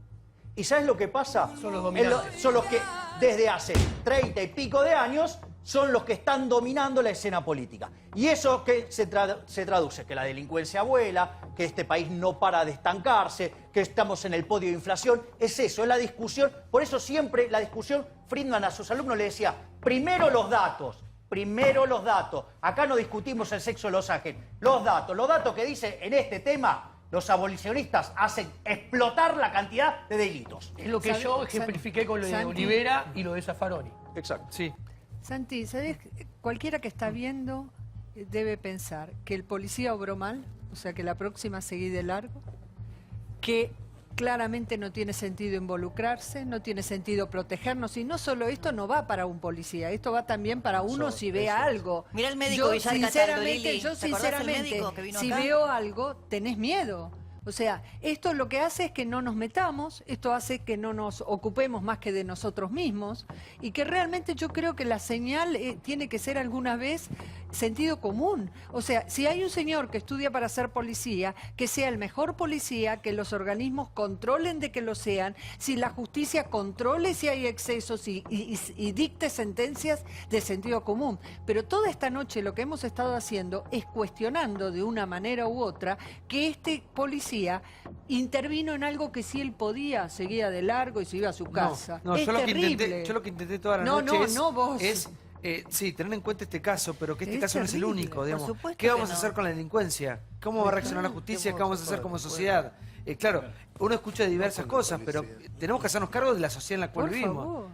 ¿Y sabes lo que pasa? Son los dominantes. Son los que desde hace 30 y pico de años son los que están dominando la escena política. Y eso que se traduce, que la delincuencia vuela, que este país no para de estancarse, que estamos en el podio de inflación. Es eso, es la discusión. Por eso siempre la discusión, Friedman a sus alumnos le decía, primero los datos. Primero los datos. Acá no discutimos el sexo de los ángeles. Los datos que dice en este tema, los abolicionistas hacen explotar la cantidad de delitos. Es lo que yo ejemplifiqué con lo de Olivera y lo de Zaffaroni. Exacto. Sí. Santi, ¿sabes? Cualquiera que está viendo debe pensar que el policía obró mal, o sea que la próxima seguí de largo, que claramente no tiene sentido involucrarse, no tiene sentido protegernos, y no solo esto no va para un policía, esto va también para uno si ve algo. Mira el médico Villar Cataldo, Lili. Yo ¿Te acordás del sinceramente, médico que vino si acá? veo algo, tenés miedo. O sea, esto lo que hace es que no nos metamos, esto hace que no nos ocupemos más que de nosotros mismos, y que realmente yo creo que la señal tiene que ser alguna vez sentido común. O sea, si hay un señor que estudia para ser policía, que sea el mejor policía, que los organismos controlen de que lo sean, si la justicia controle si hay excesos y dicte sentencias de sentido común. Pero toda esta noche lo que hemos estado haciendo es cuestionando de una manera u otra que este policía intervino en algo que si él podía, seguía de largo y se iba a su casa. No, es yo lo terrible. que intenté toda la No, noche vos. es sí, tener en cuenta este caso, pero que este Es caso no es el terrible, único, por digamos. supuesto ¿Qué que vamos a no. hacer con la delincuencia? ¿Cómo va a reaccionar la justicia? ¿Qué vamos a hacer como sociedad? Claro, uno escucha diversas cosas, pero tenemos que hacernos cargo de la sociedad en la cual Por vivimos. favor.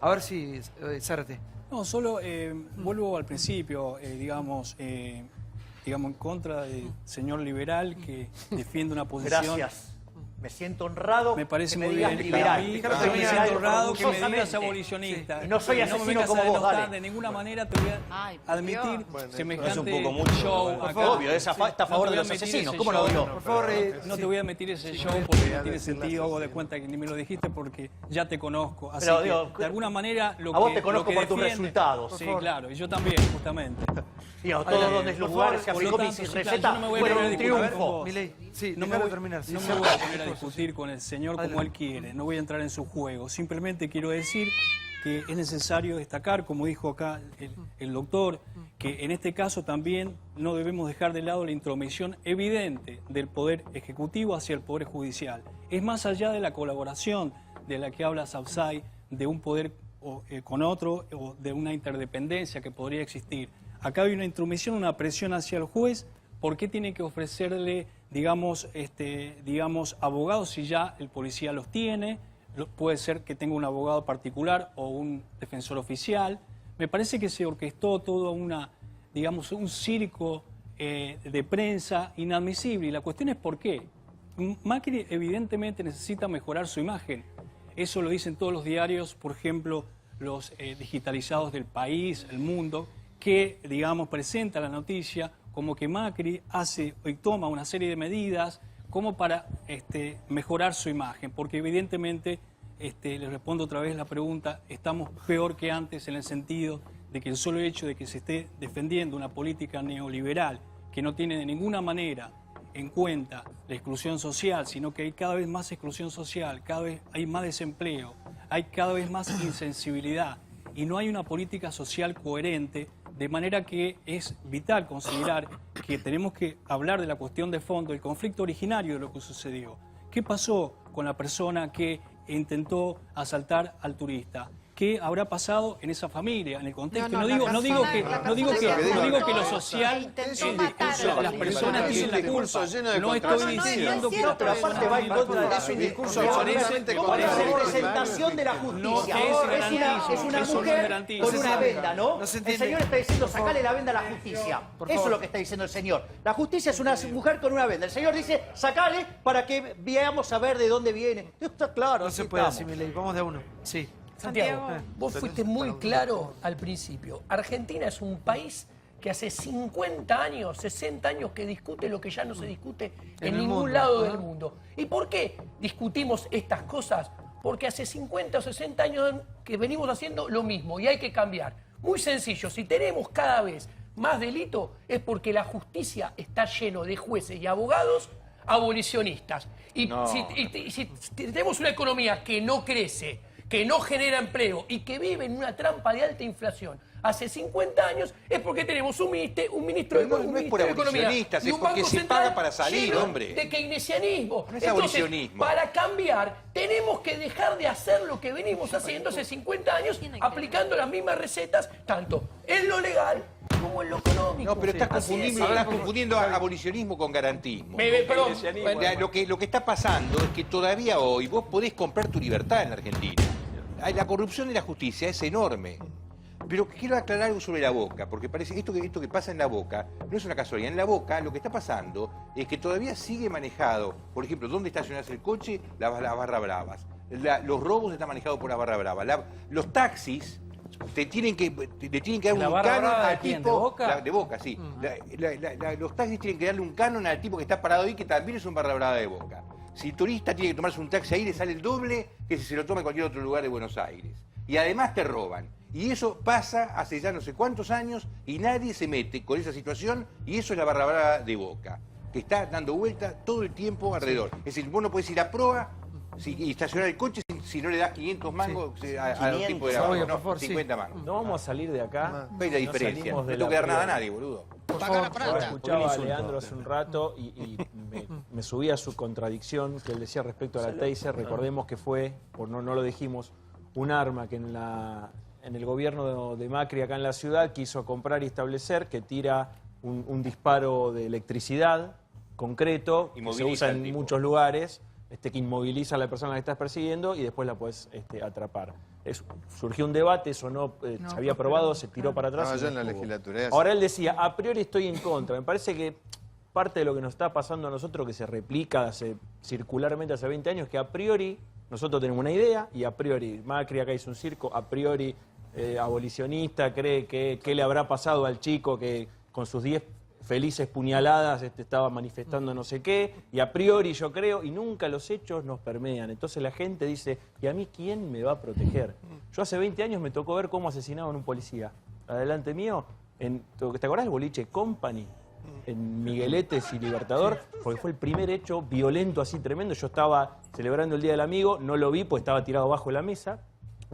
A ver si, Zárate. No, solo vuelvo al principio, digamos, en contra del señor liberal que defiende una posición... Gracias. Me siento honrado. Me parece que me muy digas bien. liberal. Me Liberal, siento honrado que me digas orgullosamente. abolicionista. Sí. Y no soy me asesino vengas como a vos, denostar, dale. de ninguna manera te voy a admitir semejante es un poco mucho, show. por acá. favor. Obvio, está a favor de los asesinos. ¿Cómo no digo? Por favor, no te voy a meter ese show porque no tiene sentido. Hago de cuenta que ni me lo dijiste porque ya te conozco. Así Pero, que, digo, de alguna manera, lo a vos que te conozco lo que por tus defiende- resultados. Sí, claro. Y yo también, justamente. Digo, todos los lugares que por lo aplicó mi tanto, sí, receta claro, yo no me voy a fueron poner a un discutir con triunfo. vos. Milei, sí, No me déjalo voy, terminar. no me voy a poner a discutir con el señor como él quiere. No voy a entrar en su juego. Simplemente quiero decir que es necesario destacar, como dijo acá el doctor, que en este caso también no debemos dejar de lado la intromisión evidente del Poder Ejecutivo hacia el Poder Judicial. Es más allá de la colaboración de la que habla Sabzai, de un poder con otro o de una interdependencia que podría existir. Acá hay una intromisión, una presión hacia el juez. ¿Por qué tiene que ofrecerle, digamos, abogados si ya el policía los tiene? Puede ser que tenga un abogado particular o un defensor oficial. Me parece que se orquestó todo un circo de prensa inadmisible. Y la cuestión es por qué. Macri evidentemente necesita mejorar su imagen. Eso lo dicen todos los diarios, por ejemplo, los digitalizados del País, El Mundo, que, presenta la noticia como que Macri hace y toma una serie de medidas como para mejorar su imagen, porque evidentemente, le respondo otra vez la pregunta, estamos peor que antes en el sentido de que el solo hecho de que se esté defendiendo una política neoliberal que no tiene de ninguna manera en cuenta la exclusión social, sino que hay cada vez más exclusión social, cada vez hay más desempleo, hay cada vez más insensibilidad y no hay una política social coherente, de manera que es vital considerar que tenemos que hablar de la cuestión de fondo, el conflicto originario de lo que sucedió. ¿Qué pasó con la persona que intentó asaltar al turista? ¿Qué habrá pasado en esa familia, en el contexto? No digo que lo social, las personas tienen la culpa. No estoy diciendo que no, pero aparte va en contra de un discurso absolutamente representación de la justicia. Es una mujer con una venda, ¿no? El señor está diciendo, sacale la venda a la justicia. Eso es lo que está diciendo el señor. La justicia es una mujer con una venda. El señor dice, sacale para que veamos a ver de dónde viene. Está claro. No se puede asimilar. Vamos de uno. Sí. Santiago, vos fuiste muy claro al principio. Argentina es un país que hace 50 años, 60 años que discute lo que ya no se discute en ningún lado del mundo. ¿Y por qué discutimos estas cosas? Porque hace 50 o 60 años que venimos haciendo lo mismo y hay que cambiar. Muy sencillo, si tenemos cada vez más delito es porque la justicia está lleno de jueces y abogados abolicionistas. Y si tenemos una economía que no crece, que no genera empleo y que vive en una trampa de alta inflación hace 50 años, es porque tenemos un ministro de Economía. No es por abolicionistas, es porque se paga para salir, hombre. De keynesianismo. No es abolicionismo. Para cambiar, tenemos que dejar de hacer lo que venimos haciendo hace 50 años, aplicando las mismas recetas, tanto en lo legal como en lo económico. No, pero estás confundiendo abolicionismo con garantismo. Lo que está pasando es que todavía hoy vos podés comprar tu libertad en la Argentina. La corrupción de la justicia es enorme. Pero quiero aclarar algo sobre la Boca, porque parece que esto que pasa en la Boca no es una casualidad. En la Boca lo que está pasando es que todavía sigue manejado, por ejemplo, dónde estacionás el coche, las barras bravas. Los robos están manejados por la barra brava. Los taxis le tienen que dar un canon al tipo... ¿De Boca? Sí. Los taxis tienen que darle un canon al tipo que está parado ahí, que también es un barra brava de Boca. Si el turista tiene que tomarse un taxi ahí, le sale el doble que si se lo toma en cualquier otro lugar de Buenos Aires. Y además te roban. Y eso pasa hace ya no sé cuántos años y nadie se mete con esa situación y eso es la barra brava de Boca, que está dando vuelta todo el tiempo alrededor. Es decir, vos no podés ir a proa y estacionar el coche si no le das 500 mangos al tipo de la barra, no, 50 mangos. No vamos a salir de acá. ¿Veis la diferencia? No tengo que dar nada a nadie, boludo. Yo escuchaba a Leandro hace un rato y me subí a su contradicción que él decía respecto a la taser. Recordemos que fue, no lo dijimos, un arma que en el gobierno de Macri acá en la ciudad quiso comprar y establecer, que tira un disparo de electricidad concreto, que se usa en muchos lugares, que inmoviliza a la persona que estás persiguiendo y después la puedes atrapar. Surgió un debate, eso se había aprobado, se tiró para atrás. En la legislatura. Ahora él decía, a priori estoy en contra. Me parece que parte de lo que nos está pasando a nosotros, que se replica circularmente hace 20 años, que a priori nosotros tenemos una idea y a priori Macri acá hizo un circo, a priori abolicionista cree que qué le habrá pasado al chico que con sus 10 felices puñaladas estaba manifestando no sé qué, y a priori yo creo, y nunca los hechos nos permean. Entonces la gente dice, ¿y a mí quién me va a proteger? Yo hace 20 años me tocó ver cómo asesinaban a un policía. Adelante mío, ¿te acordás del boliche Company? En Migueletes y Libertador, porque fue el primer hecho violento así tremendo. Yo estaba celebrando el Día del Amigo, no lo vi, pues estaba tirado bajo la mesa.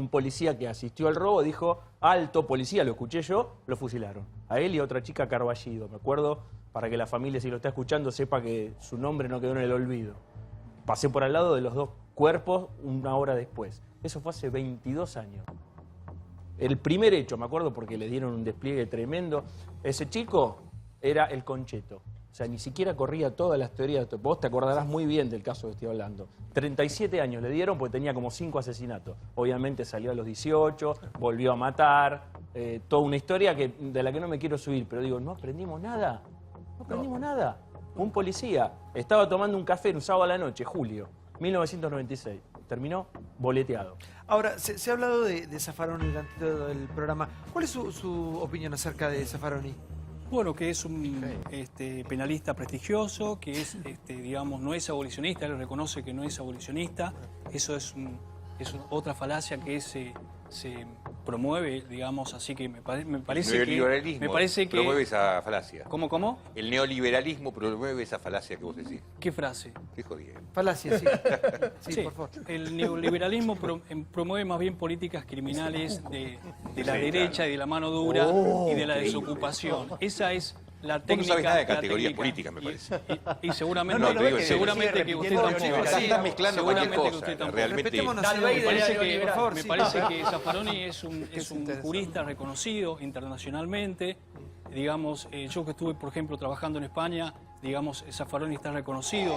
Un policía que asistió al robo dijo, alto policía, lo escuché yo, lo fusilaron. A él y a otra chica Carballido, me acuerdo, para que la familia, si lo está escuchando, sepa que su nombre no quedó en el olvido. Pasé por al lado de los 2 cuerpos una hora después. Eso fue hace 22 años. El primer hecho, me acuerdo porque le dieron un despliegue tremendo, ese chico era el Concheto. O sea, ni siquiera corría todas las teorías. Vos te acordarás muy bien del caso que estoy hablando. 37 años le dieron porque tenía como 5 asesinatos. Obviamente salió a los 18, volvió a matar, toda una historia de la que no me quiero subir. Pero digo, no aprendimos nada. No aprendimos nada. Un policía estaba tomando un café un sábado a la noche, julio, 1996. Terminó boleteado. Ahora, se ha hablado de Zaffaroni durante todo el programa. ¿Cuál es su opinión acerca de Zaffaroni? Bueno, que es un penalista prestigioso, que es, digamos, no es abolicionista, él reconoce que no es abolicionista. Eso es otra falacia que se promueve, digamos, así que me parece que promueve esa falacia. ¿Cómo? El neoliberalismo promueve esa falacia que vos decís. ¿Qué frase? Qué jodido. Falacia, sí. Sí, por favor. El neoliberalismo promueve más bien políticas criminales de la derecha y de la mano dura y de la desocupación. Esa es la técnica. Vos no sabés nada de categorías políticas, me parece. Y seguramente, seguramente que usted tampoco. Estás mezclando cualquier cosa, realmente. Me parece que Zaffaroni es un jurista reconocido internacionalmente. Digamos, yo que estuve, por ejemplo, trabajando en España, digamos, Zaffaroni está reconocido,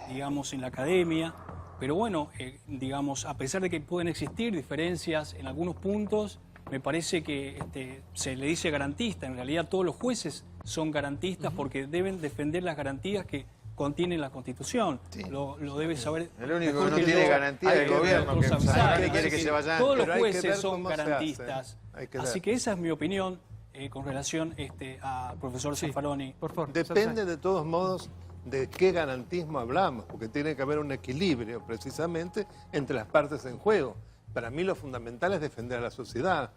digamos, en la academia. Pero bueno, digamos, a pesar de que pueden existir diferencias en algunos puntos, me parece que se le dice garantista. En realidad todos los jueces son garantistas porque deben defender las garantías que contiene la Constitución. Sí. Lo debe saber. El único que no tiene garantía del gobierno, que quiere que se vayan. Todos los jueces son garantistas. Así que esa es mi opinión con relación a profesor Zaffaroni. Por favor. Depende de todos modos de qué garantismo hablamos, porque tiene que haber un equilibrio precisamente entre las partes en juego. Para mí lo fundamental es defender a la sociedad,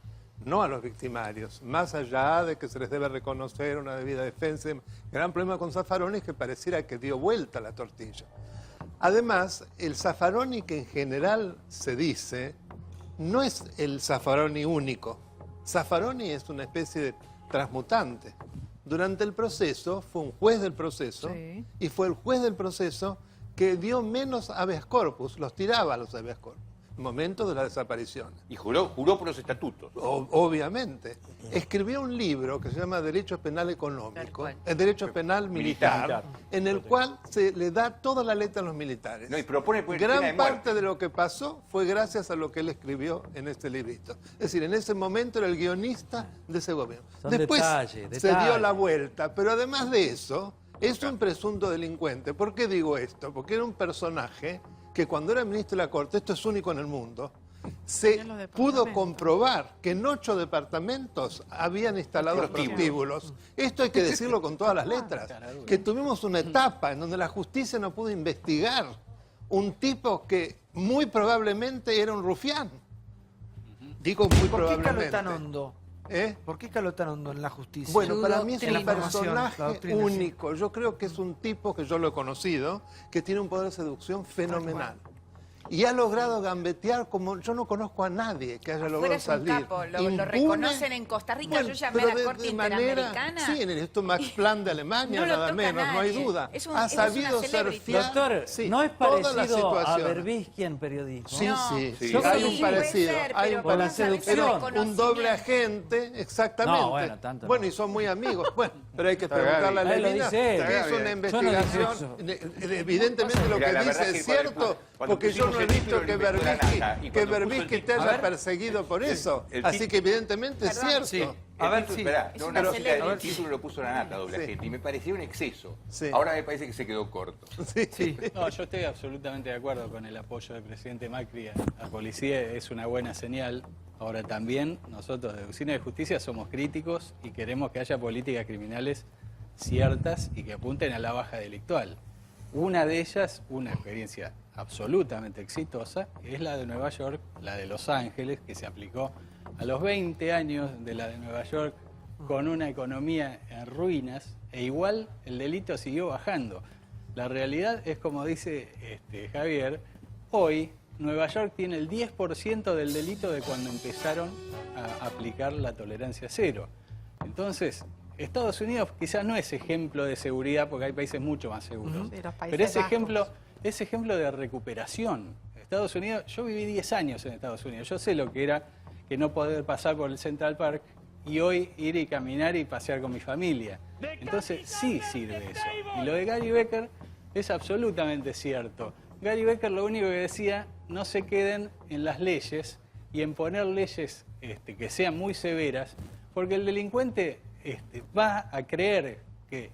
no a los victimarios. Más allá de que se les debe reconocer una debida defensa, el gran problema con Zaffaroni es que pareciera que dio vuelta la tortilla. Además, el Zaffaroni que en general se dice, no es el Zaffaroni único. Zaffaroni es una especie de transmutante. Durante el proceso, fue un juez del proceso, y fue el juez del proceso que dio menos habeas corpus, los tiraba a los habeas corpus. Momento de la desaparición. Y juró por los estatutos. Obviamente. Escribió un libro que se llama Derecho Penal Económico, Derecho Penal Militar, en el cual se le da toda la letra a los militares. No, y propone gran parte de lo que pasó fue gracias a lo que él escribió en este librito. Es decir, en ese momento era el guionista de ese gobierno. Después se dio la vuelta, pero además de eso, es un presunto delincuente. ¿Por qué digo esto? Porque era un personaje que cuando era ministro de la Corte, esto es único en el mundo, se pudo comprobar que en 8 departamentos habían instalado prostíbulos. Esto hay que decirlo con todas las letras. Que tuvimos una etapa en donde la justicia no pudo investigar un tipo que muy probablemente era un rufián. Digo muy probablemente. ¿Por qué caló tan hondo? ¿Por qué caló tan hondo en la justicia? Bueno, para mí es un personaje único. Yo creo que es un tipo que yo lo he conocido, que tiene un poder de seducción fenomenal. Y ha logrado gambetear como yo no conozco a nadie que haya logrado salir. Es un capo, lo reconocen en Costa Rica. Bueno, yo llamé a la Corte Interamericana. Sí, en el Max Planck de Alemania, nada menos, no hay duda. Ha sabido ser fiel. Doctor, ¿no es parecido a Berbisky en periodismo? Sí, hay un parecido. Hay la seducción. Un doble agente, exactamente. Bueno, y son muy amigos. Bueno, pero hay que preguntarle a Lelina. Es una investigación. Evidentemente lo que dice es cierto, porque yo no he visto que Berbisky te haya perseguido por eso. Así que evidentemente es cierto. Sí. A ver, sí. El título lo puso la nata, doble agente, y me pareció un exceso. Ahora me parece que se quedó corto. No, yo estoy absolutamente de acuerdo con el apoyo del presidente Macri a la policía, es una buena señal. Ahora también nosotros de Oficina de Justicia somos críticos y queremos que haya políticas criminales ciertas y que apunten a la baja delictual. Una de ellas, una experiencia absolutamente exitosa, es la de Nueva York, la de Los Ángeles, que se aplicó a los 20 años de la de Nueva York con una economía en ruinas, e igual el delito siguió bajando. La realidad es, como dice Javier, hoy Nueva York tiene el 10% del delito de cuando empezaron a aplicar la tolerancia cero. Entonces, Estados Unidos quizás no es ejemplo de seguridad, porque hay países mucho más seguros, Sí, los Países pero Bajos. es ejemplo de recuperación. Estados Unidos, yo viví 10 años en Estados Unidos, yo sé lo que era que no poder pasar por el Central Park y hoy ir y caminar y pasear con mi familia. Entonces sí sirve eso. Y lo de Gary Becker es absolutamente cierto. Gary Becker lo único que decía, no se queden en las leyes y en poner leyes que sean muy severas, porque el delincuente va a creer que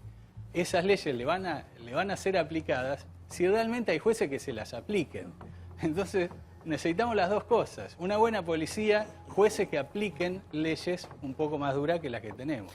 esas leyes le van a ser aplicadas si realmente hay jueces que se las apliquen. Entonces necesitamos las dos cosas, una buena policía, jueces que apliquen leyes un poco más duras que las que tenemos.